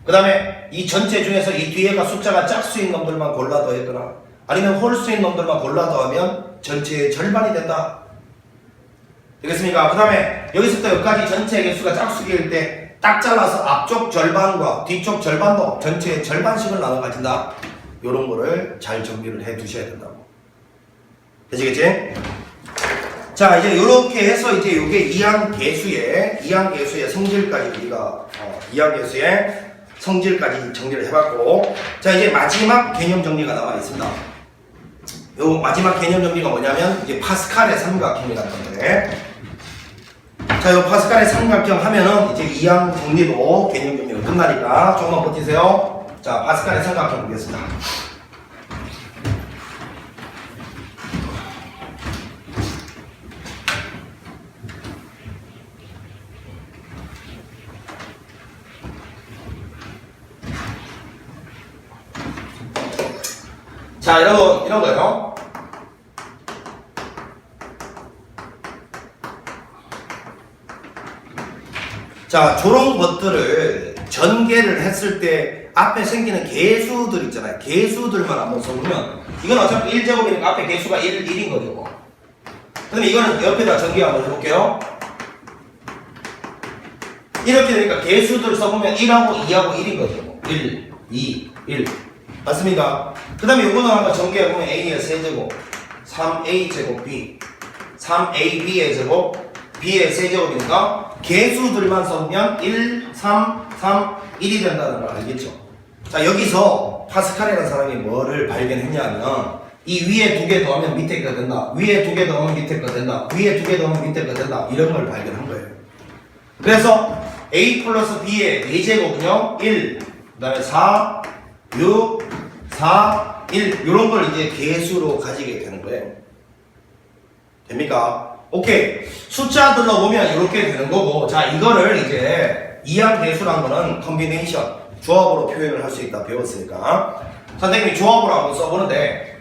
그 다음에 이 전체 중에서 이 뒤에가 숫자가 짝수인 놈들만 골라 더했거나 아니면 홀수인 놈들만 골라 더하면 전체의 절반이 된다. 되겠습니까? 그 다음에 여기서부터 여기까지 전체의 개수가 짝수기일 때 딱 잘라서 앞쪽 절반과 뒤쪽 절반도 전체의 절반씩을 나눠 가진다. 요런 거를 잘 정리를 해 두셔야 된다고. 되시겠지? 자, 이제 요렇게 해서 이제 요게 이항계수의 성질까지 우리가 이항계수의 성질까지 정리를 해봤고, 자, 이제 마지막 개념 정리가 나와 있습니다. 요 마지막 개념 정리가 뭐냐면 이게 파스칼의 삼각형이 같은 건데, 자, 이 파스칼의 삼각형 하면은 이제 이항 정리도 개념 정리가 끝나니까 조금만 버티세요. 자, 파스칼의 삼각형 보겠습니다. 자, 여러분, 이런 거요. 자, 저런 것들을 전개를 했을 때 앞에 생기는 개수들 있잖아요. 개수들만 한번 써보면 이건 어차피 1제곱이니까 앞에 개수가 1인 거죠. 그럼 이거는 옆에다 전개 한번 해볼게요. 이렇게 되니까 개수들 써보면 1하고 2하고 1인 거죠. 1, 2, 1. 맞습니까? 그 다음에 요거는 한번 전개해보면 A의 세제곱, 3A제곱 B, 3AB의 제곱, B의 세제곱이니까 개수들만 써보면 1, 3, 3, 1이 된다는 걸 알겠죠? 자, 여기서 파스칼이라는 사람이 뭐를 발견했냐면 이 위에 두 개 더하면 밑에 거 된다, 위에 두 개 더하면 밑에 거 된다, 위에 두 개 더하면 밑에 거 된다, 이런 걸 발견한 거예요. 그래서 A 플러스 B의 4제곱은요 1, 그 다음에 4, 6, 4, 1 이런 걸 이제 개수로 가지게 되는 거예요. 됩니까? 오케이. 숫자들로 보면 이렇게 되는 거고, 자, 이거를 이제 이항 개수란 거는 컨비네이션, 조합으로 표현을 할 수 있다 배웠으니까 선생님이 조합으로 한번 써보는데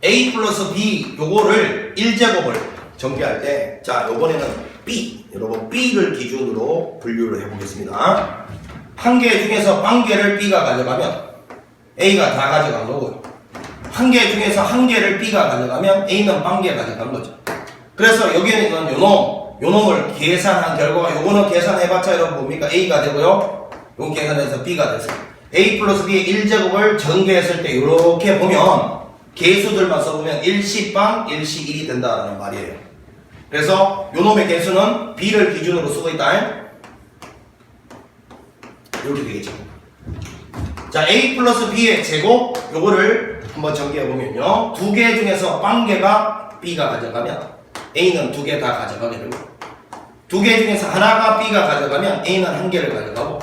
A 플러스 B 요거를 1제곱을 전개할 때, 자, 요번에는 B, 여러분 B를 기준으로 분류를 해보겠습니다. 한 개 중에서 한 개를 B가 가져가면 A가 다 가져간 거고요. 한 개 중에서 한 개를 B가 가져가면 A는 한 개 가져간 거죠. 그래서 여기는 요놈을 계산한 결과가 요거는 계산해봤자 여러분 뭡니까? A가 되고요. 요거 계산해서 B가 됐어요. A 플러스 B의 1제곱을 전개했을 때 이렇게 보면 개수들만 써보면 1시 빵, 1시 1이 된다는 말이에요. 그래서 요놈의 개수는 B를 기준으로 쓰고 있다. 이렇게 되겠죠. 자, A 플러스 B의 제곱 요거를 한번 전개해보면요, 두 개 중에서 빵 개가 B가 가져가면 A는 두 개 다 가져가게 되고, 두 개 중에서 하나가 B가 가져가면 A는 한 개를 가져가고,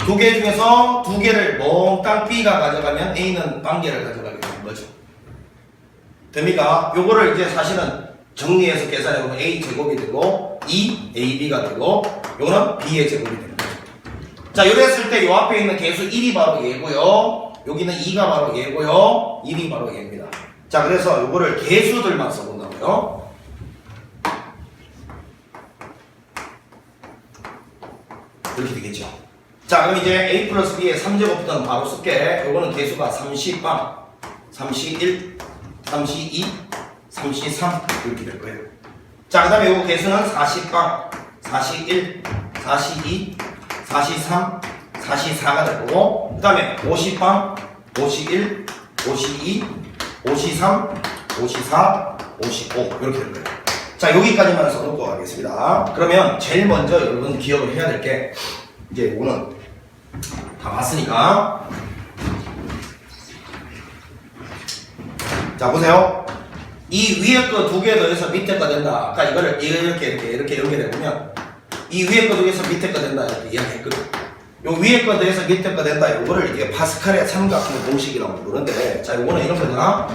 두 개 중에서 두 개를 몽땅 B가 가져가면 A는 빵 개를 가져가게 되는 거죠. 됩니까? 요거를 이제 사실은 정리해서 계산해보면 A 제곱이 되고 2AB가 되고 요거는 B의 제곱이 되는 거죠. 자, 이랬을 때 요 앞에 있는 개수 1이 바로 얘고요, 여기는 2가 바로 얘고요, 1이 바로 얘입니다. 자, 그래서 요거를 개수들만 써본다고요. 이렇게 되겠죠. 자, 그럼 이제 A 플러스 B의 3제곱부터는 바로 쓸게. 요거는 개수가 3C 빵, 3C1, 3C2, 3C3 이렇게 될 거예요. 자, 그 다음에 요거 개수는 4C빵, 4C1, 4C2, 4C3, 4C4가 될 거고, 그 다음에 5C빵, 5C1, 5C2, 5C3, 5C4, 5C5 이렇게 될 거예요. 자, 여기까지만 써놓고 가겠습니다. 그러면 제일 먼저 여러분 기억을 해야 될 게, 이제 이거는 다 봤으니까, 자, 보세요. 이 위에 거 두 개 더해서 밑에 거 된다. 아까 이거를 이렇게 연결해보면 이 위에 거 두 개에서 밑에 거 된다 이렇게 이야기했거든. 요 위에 거 더해서 밑에 거 된다, 요거를 이제 파스칼의 삼각형 공식이라고 부르는데, 자, 요거는 이런 거잖아.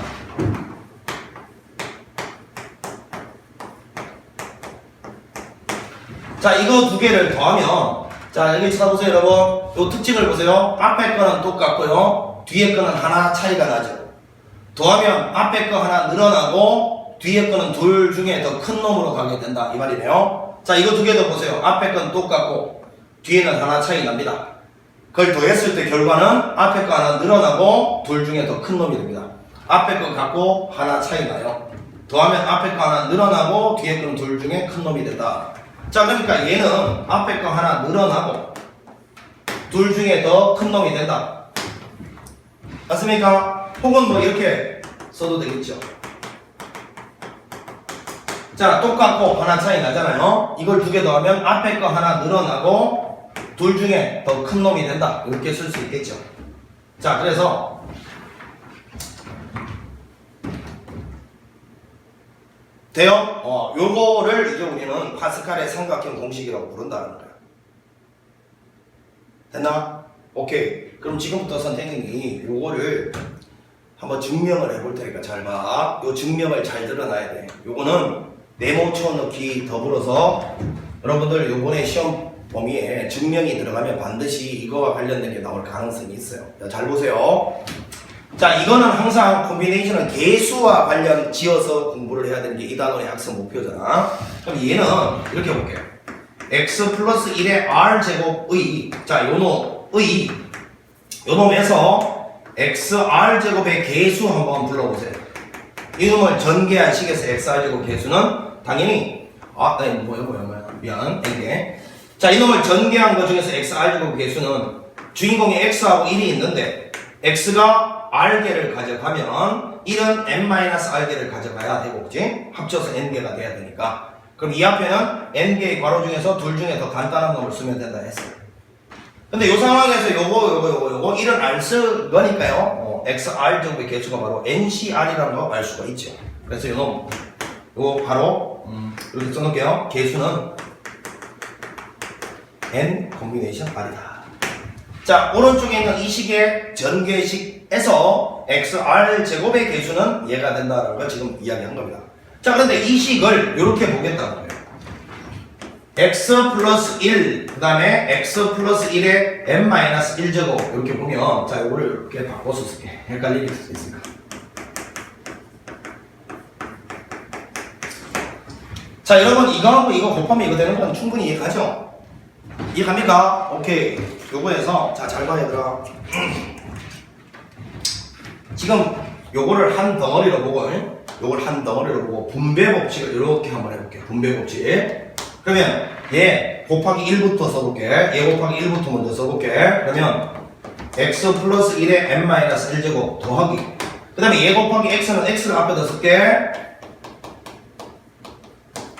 자, 이거 두 개를 더하면, 자, 여기 쳐다보세요, 여러분. 요 특징을 보세요. 앞에 거는 똑같고요, 뒤에 거는 하나 차이가 나죠. 더하면 앞에 거 하나 늘어나고 뒤에 거는 둘 중에 더 큰 놈으로 가게 된다, 이 말이네요. 자, 이거 두 개 더 보세요. 앞에 건 똑같고 뒤에는 하나 차이 납니다. 그걸 더했을 때 결과는 앞에 거 하나 늘어나고 둘 중에 더 큰 놈이 됩니다. 앞에 거 같고 하나 차이 나요. 더하면 앞에 거 하나 늘어나고 뒤에 거는 둘 중에 큰 놈이 된다. 자, 그러니까 얘는 앞에 거 하나 늘어나고 둘 중에 더 큰 놈이 된다. 맞습니까? 혹은 뭐 이렇게 써도 되겠죠. 자, 똑같고 하나 차이 나잖아요. 이걸 두 개 더하면 앞에 거 하나 늘어나고 둘 중에 더 큰 놈이 된다, 이렇게 쓸 수 있겠죠. 자, 그래서 돼요? 요거를 이제 우리는 파스칼의 삼각형 공식이라고 부른다는 거야. 됐나? 오케이. 그럼 지금부터 선생님이 요거를 한번 증명을 해볼 테니까 잘 봐. 요 증명을 잘 들어놔야 돼. 요거는 네모 쳐넣기 더불어서 여러분들 요번에 시험 범위에 증명이 들어가면 반드시 이거와 관련된 게 나올 가능성이 있어요. 잘 보세요. 자, 이거는 항상 콤비네이션은 개수와 관련 지어서 공부를 해야 되는 게 이 단원의 학습 목표잖아. 그럼 얘는 이렇게 볼게요. x 플러스 1의 r 제곱의, 자, 요놈의, 요놈에서 xr 제곱의 개수 한번 불러보세요. 이놈을 전개한 식에서 xr 제곱 개수는 당연히, 뭐야, 미안, n개. 자, 이놈을 전개한 것 중에서 xr 제곱 개수는 주인공이 x하고 1이 있는데, x가 r개를 가져가면 1은 n-r개를 가져가야 되고, 그치? 합쳐서 n개가 돼야 되니까. 그럼 이 앞에는 n개의 괄호 중에서 둘 중에 더 간단한 놈을 쓰면 된다 했어요. 근데 이 상황에서 요거 1은 안 쓸 거니까요. xr 제곱의 개수가 바로 ncr이라는 거 알 수가 있죠. 그래서 요거 바로 이렇게 써놓을게요. 개수는 n 콤비네이션 r이다. 자, 오른쪽에 있는 이 식의 전개식에서 xr 제곱의 개수는 얘가 된다는 걸 지금 이야기한 겁니다. 자, 그런데 이 식을 이렇게 보겠다는 거예요. x 플러스 1, 그 다음에 x 플러스 1의 n-1 제곱 이렇게 보면, 자, 이거를 이렇게 바꿔서 쓸게. 헷갈릴 수 있으니까. 자, 여러분, 이거하고 이거 곱하면 이거 되는 건 충분히 이해가죠? 이해갑니까? 오케이. 요거에서, 자, 잘 봐, 얘들아. 지금 요거를 한 덩어리로 보고, 요걸 한 덩어리로 보고 분배 법칙을 이렇게 한번 해볼게요. 분배 법칙. 그러면 얘 곱하기 1부터 써볼게. 얘 곱하기 1부터 먼저 써볼게. 그러면 x 플러스 1의 n-1 제곱 더하기, 그 다음에 얘 곱하기 x는 x를 앞에다 쓸게.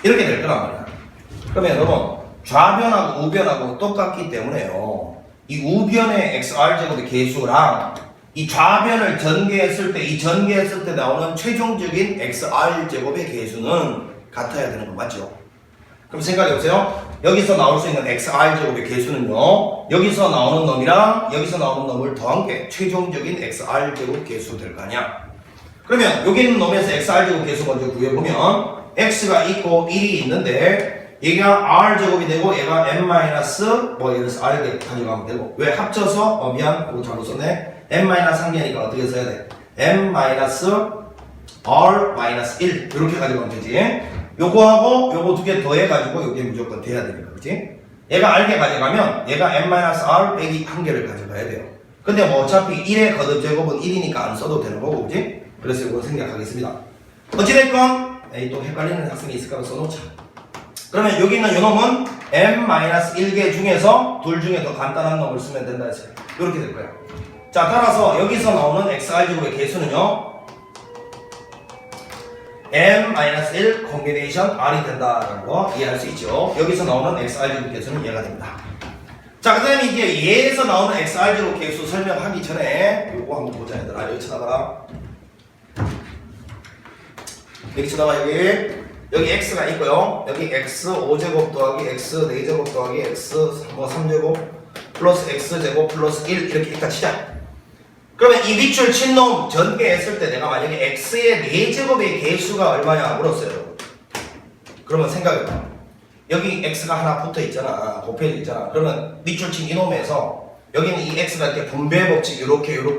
이렇게 될 거란 말이야. 그러면 여러분, 좌변하고 우변하고 똑같기 때문에요, 이 우변의 xr 제곱의 개수랑 이 좌변을 전개했을 때, 이 전개했을 때 나오는 최종적인 xr 제곱의 개수는 같아야 되는 거 맞죠? 그럼 생각해보세요. 여기서 나올 수 있는 xr 제곱의 개수는요, 여기서 나오는 놈이랑 여기서 나오는 놈을 더한 게 최종적인 xr 제곱 개수 될 거 아니야? 그러면 여기 있는 놈에서 xr 제곱 개수 먼저 구해보면, x가 있고 1이 있는데 얘가 r 제곱이 되고 얘가 n 마이너스 뭐 예를 들어서 r개 가져가면 되고, 왜 합쳐서 미안 이거 잘못 썼네. n-1개니까 어떻게 써야 돼? n-r-1 이렇게 가져가면 되지. 요거하고 요거 두 개 더해가지고 요게 무조건 돼야 되니까, 그치? 얘가 r개 가져가면 얘가 n-r 빼기 한 개를 가져가야 돼요. 근데 뭐 어차피 1의 거듭 제곱은 1이니까 안 써도 되는 거고, 그치? 그래서 이거 생략하겠습니다. 어찌됐건 또 헷갈리는 학생이 있을까 써놓자. 그러면 여기 있는 요 놈은 n-1개 중에서 둘 중에 더 간단한 놈을 쓰면 된다 했어요. 이렇게 될 거야. 자, 따라서 여기서 나오는 xr 제곱의 개수는요, n-1 콤비네이션 r이 된다라는 거 이해할 수 있죠. 여기서 나오는 xr 제곱 개수는 얘가 됩니다. 자, 그 다음에 이제 얘에서 나오는 xr 제곱 개수 설명하기 전에 요거 한번 보자, 얘들아. 여기 쳐다봐. 여기 쳐다봐. 여기 x가 있고요. 여기 x 5제곱 더하기 x 4제곱 더하기 x 뭐 3제곱 플러스 x제곱 플러스 1 이렇게 일단 치자. 그러면 이 밑줄 친 놈 전개했을 때 내가 만약에 x의 4제곱의 개수가 얼마냐 물었어요. 그러면 생각해봐. 여기 x가 하나 붙어 있잖아. 곱해져 있잖아. 그러면 밑줄 친 이놈에서 여기는 이 x가 이렇게 분배 법칙 이렇게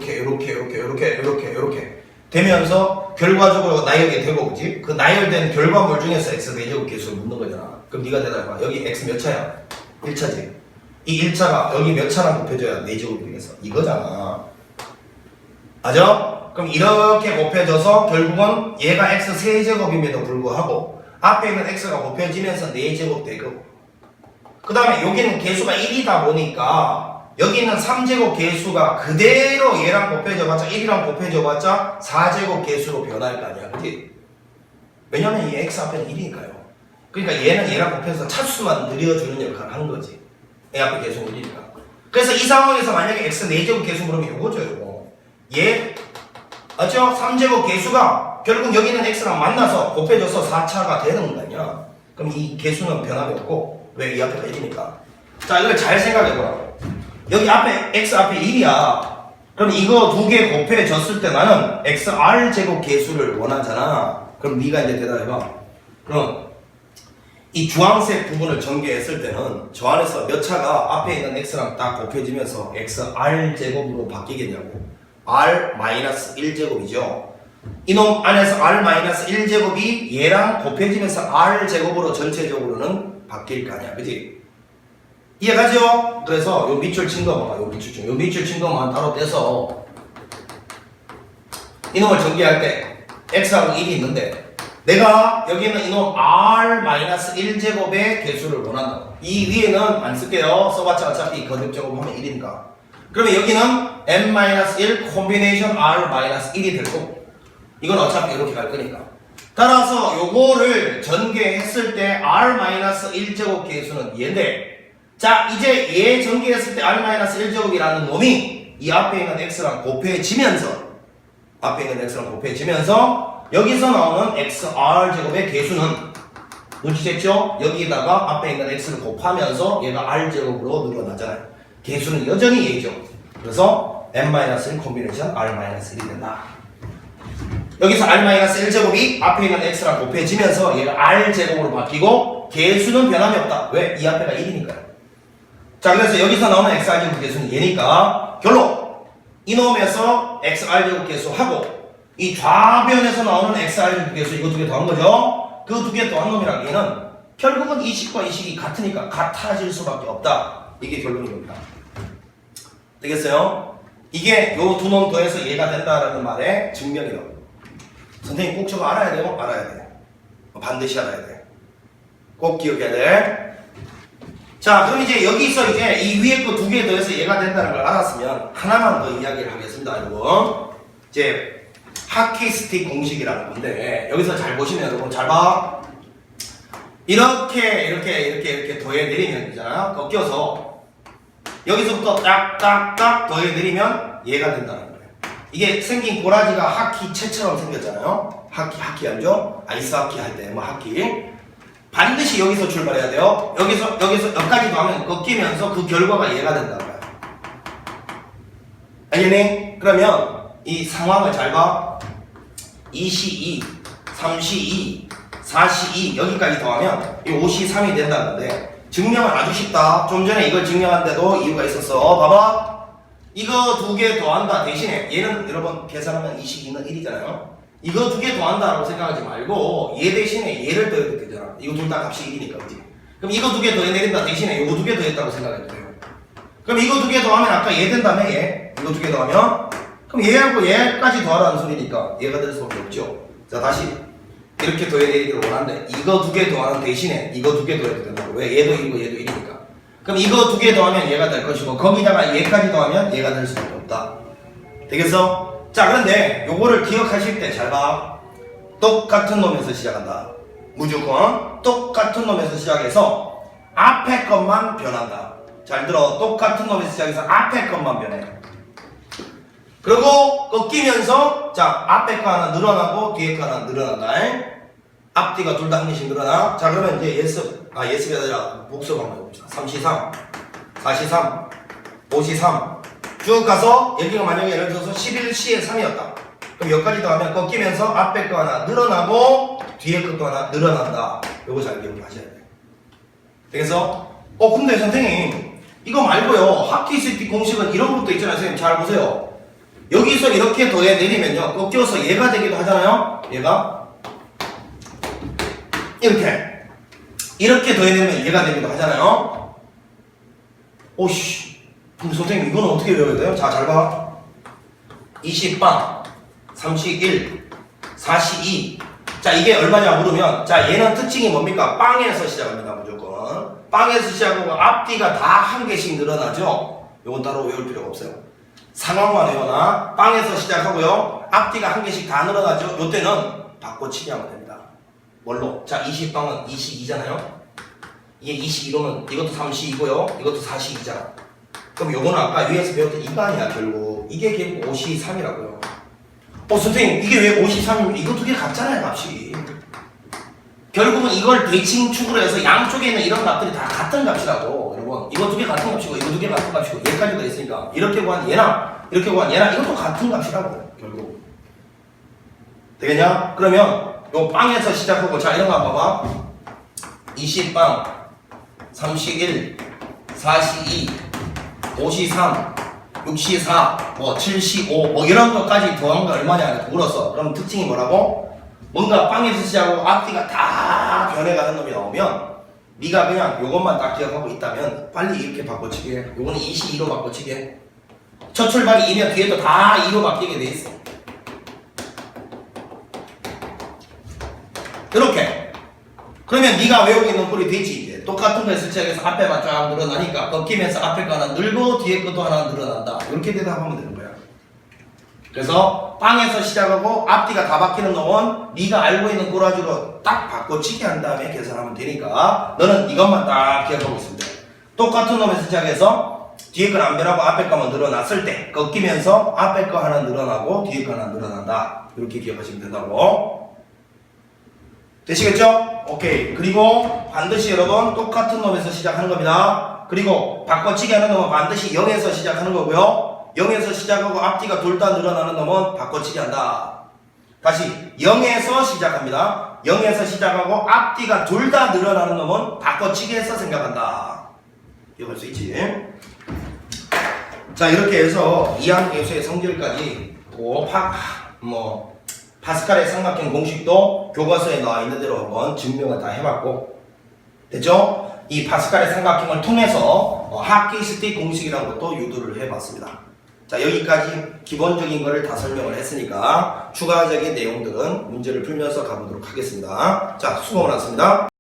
되면서 결과적으로 나열이 되고, 그지? 그 나열된 결과물 중에서 x 4제곱 개수를 묻는 거잖아. 그럼 네가 대답해봐. 여기 x 몇 차야? 1차지. 이 1차가 여기 몇 차나 곱해줘야 4제곱이 되겠어? 이거잖아. 맞아? 그럼 이렇게 곱해져서 결국은 얘가 x 3제곱임에도 불구하고 앞에 있는 x가 곱해지면서 4제곱 되고, 그 다음에 여기는 개수가 1이다 보니까 여기 있는 3제곱 개수가 그대로 얘랑 곱해져봤자 1이랑 곱해져봤자 4제곱 개수로 변할 거 아니야, 그치? 왜냐면 이 x 앞에는 1이니까요. 그러니까 얘는 얘랑 곱해서 차수만 늘려주는 역할을 하는 거지. 얘 앞에 개수는 1이니까. 그래서 이 상황에서 만약에 x 4제곱 개수 물으면 요거죠, 요거. 얘 맞죠? 3제곱 개수가 결국 여기는 x랑 만나서 곱해져서 4차가 되는 거 아니야. 그럼 이 개수는 변함이 없고 왜 이 앞에가 1이니까. 자 이걸 잘 생각해보라고. 여기 앞에 x 앞에 1이야. 그럼 이거 두 개 곱해졌을 때 나는 xr 제곱 개수를 원하잖아. 그럼 네가 이제 대답해봐. 그럼 이 주황색 부분을 전개했을 때는 저 안에서 몇 차가 앞에 있는 x랑 딱 곱해지면서 xr 제곱으로 바뀌겠냐고. r-1제곱이죠. 이놈 안에서 r-1제곱이 얘랑 곱해지면서 r제곱으로 전체적으로는 바뀔 거 아니야. 그지? 이해가죠? 그래서 요 밑줄 친 거 봐봐. 요 밑줄 친 거만 따로 떼서 이놈을 전개할 때 x하고 1이 있는데 내가 여기는 이놈 r-1제곱의 개수를 원한다. 이 위에는 안 쓸게요. 써봤자 어차피 거듭제곱 하면 1이니까. 그러면 여기는 n-1 콤비네이션 r-1이 될 거고 이건 어차피 이렇게 갈 거니까. 따라서 요거를 전개했을 때 r-1제곱 개수는 얘인데 자 이제 얘 전개했을 때 r-1제곱이라는 놈이 이 앞에 있는 x랑 곱해지면서 여기서 나오는 xr제곱의 개수는 눈치챘죠? 여기다가 앞에 있는 x를 곱하면서 얘가 r제곱으로 늘어나잖아요. 개수는 여전히 얘죠. 그래서 n-1 콤비네이션 r-1이 된다. 여기서 r-1제곱이 앞에 있는 x랑 곱해지면서 얘가 r제곱으로 바뀌고 개수는 변함이 없다. 왜? 이 앞에가 1이니까요. 자 그래서 여기서 나오는 xr제곱 개수는 얘니까 결론! 이놈에서 xr제곱 개수하고 이 좌변에서 나오는 xr제곱 개수 이거 두 개 더한 거죠? 그 두 개 더한 놈이랑 얘는 결국은 이 식과 이 식이 같으니까 같아질 수밖에 없다. 이게 결론인 겁니다. 되겠어요? 이게 요 두 놈 더해서 얘가 된다라는 말의 증명이라고. 선생님 꼭 저거 알아야 돼요? 알아야 돼. 반드시 알아야 돼. 꼭 기억해야 돼. 자, 그럼 이제 여기서 이제 이 위에 거 두 개 더해서 얘가 된다는 걸 알았으면 하나만 더 이야기를 하겠습니다, 여러분. 이제 하키스틱 공식이라는 건데 여기서 잘 보시면 여러분 잘 봐. 이렇게 더해 내리면 있잖아요. 꺾여서 여기서부터 딱딱딱 더해 내리면 얘가 된다는 거예요. 이게 생긴 꼬라지가 하키채처럼 생겼잖아요. 하키 알죠? 아이스하키 할 때 뭐 하키. 반드시 여기서 출발해야 돼요. 여기서 여기까지 더하면 꺾이면서 그 결과가 얘가 된다는 거야. 알겠니? 그러면 이 상황을 잘 봐. 2시 2, 3시 2, 4시 2 여기까지 더하면 이 5시 3이 된다는데 증명은 아주 쉽다. 좀 전에 이걸 증명한데도 이유가 있었어. 봐봐. 이거 두 개 더한다 대신에 얘는 여러분 계산하면 22는 1이잖아요. 이거 두 개 더한다라고 생각하지 말고 얘 대신에 얘를 더해도 되잖아. 이거 둘 다 값이 1이니까 그치? 그럼 이거 두 개 더해 내린다 대신에 이거 두 개 더했다고 생각해도 돼요. 그럼 이거 두 개 더하면 아까 얘 된다며 얘? 이거 두 개 더하면 그럼 얘하고 얘까지 더하라는 소리니까 얘가 될 수밖에 없죠. 자 다시 이렇게 더해 내리기를 원하는데 이거 두 개 더하는 대신에 이거 두 개 더해도 된다고. 왜? 얘도 1이고 얘도 1이니까. 그럼 이거 두 개 더하면 얘가 될 것이고 거기다가 얘까지 더하면 얘가 될 수밖에 없다. 되겠어? 자 그런데 요거를 기억하실 때 잘 봐. 똑같은 놈에서 시작한다. 무조건 똑같은 놈에서 시작해서 앞에 것만 변한다. 잘 들어. 똑같은 놈에서 시작해서 앞에 것만 변해. 그리고 꺾이면서 자 앞에 거 하나 늘어나고 뒤에 거 하나 늘어난다. 앞뒤가 둘 다 한 개씩 늘어나. 자 그러면 이제 예습가 아니라 복습 한번 해봅시다. 3시 3, 4시 3, 5시 3 쭉 가서 여기가 만약에 예를 들어서 11시에 3이었다. 그럼 여기까지 더하면 꺾이면서 앞에 거 하나 늘어나고 뒤에 것도 하나 늘어난다. 요거 잘 기억하셔야 돼요. 그래서 근데 선생님 이거 말고요 하키스틱 공식은 이런 것도 있잖아요. 선생님 잘 보세요. 여기서 이렇게 더해 내리면요 꺾여서 얘가 되기도 하잖아요. 얘가 이렇게 더해 내리면 얘가 되기도 하잖아요. 오씨 근데 선생님 이거는 어떻게 외워야 돼요? 자 잘 봐. 20빵 30 1 40 2 자 이게 얼마냐 물으면 자 얘는 특징이 뭡니까? 빵에서 시작합니다. 무조건 빵에서 시작하고 앞뒤가 다 한 개씩 늘어나죠. 요건 따로 외울 필요가 없어요. 상황만 외워놔. 빵에서 시작하고요 앞뒤가 한 개씩 다 늘어나죠. 요때는 바꿔치기 하면 됩니다. 뭘로? 자 20빵은 22잖아요. 이게 22로면 이것도 32고요 이것도 42잖아. 그럼 요거는 아까 위에서 배웠던 이반이야 결국. 이게 결국 5시 3이라고요. 선생님 이게 왜 53이면 이거 두 개 같잖아요 값이. 결국은 이걸 대칭축으로 해서 양쪽에 있는 이런 값들이 다 같은 값이라고. 여러분 이거 두 개 같은 값이고 이거 두 개 같은 값이고 얘까지가 있으니까 이렇게 구한 얘나 이렇게 구한 얘나 이것도 같은 값이라고 결국. 되겠냐? 그러면 요 빵에서 시작하고 자 이런 거 한번 봐봐. 20빵 31 42 53 64 뭐 75 뭐 이런 것까지 더한 거 얼마냐 물었어. 그럼 특징이 뭐라고? 뭔가 빵에서 시작하고 앞뒤가 다 변해가는 놈이 나오면 네가 그냥 요것만 딱 기억하고 있다면 빨리 이렇게 바꿔치기 해. 요거는 22로 바꿔치기 해. 첫 출발이 2면 뒤에도 다 2로 바뀌게 돼 있어. 이렇게. 그러면 네가 외우고 있는 꼴이 되지 이제. 똑같은 거에서 시작해서 앞에만 쫙 늘어나니까 꺾이면서 앞에 거 하나 늘고 뒤에 것도 하나 늘어난다. 이렇게 대답하면 되는 거야. 그래서 빵에서 시작하고 앞뒤가 다 바뀌는 놈은 네가 알고 있는 꼬라지로 딱 바꿔치기 한 다음에 계산하면 되니까 너는 이것만 딱 기억하고 있으면 돼. 똑같은 놈에서 시작해서 뒤에 건 안 변하고 앞에 거만 늘어났을 때 꺾이면서 앞에 거 하나 늘어나고 뒤에 거 하나 늘어난다. 이렇게 기억하시면 된다고. 되시겠죠? 오케이. 그리고 반드시 여러분 똑같은 놈에서 시작하는 겁니다. 그리고 바꿔치기 하는 놈은 반드시 0에서 시작하는 거고요. 0에서 시작하고 앞뒤가 둘 다 늘어나는 놈은 바꿔치기 한다. 다시 0에서 시작합니다. 0에서 시작하고 앞뒤가 둘 다 늘어나는 놈은 바꿔치기 해서 생각한다. 기억할 수 있지? 자 이렇게 해서 이항계수의 성질까지 파스칼의 삼각형 공식도 교과서에 나와 있는 대로 한번 증명을 다 해봤고 됐죠? 이 파스칼의 삼각형을 통해서 하키스틱 공식이라는 것도 유도를 해봤습니다. 자 여기까지 기본적인 거를 다 설명을 했으니까 추가적인 내용들은 문제를 풀면서 가보도록 하겠습니다. 자 수고 많았습니다.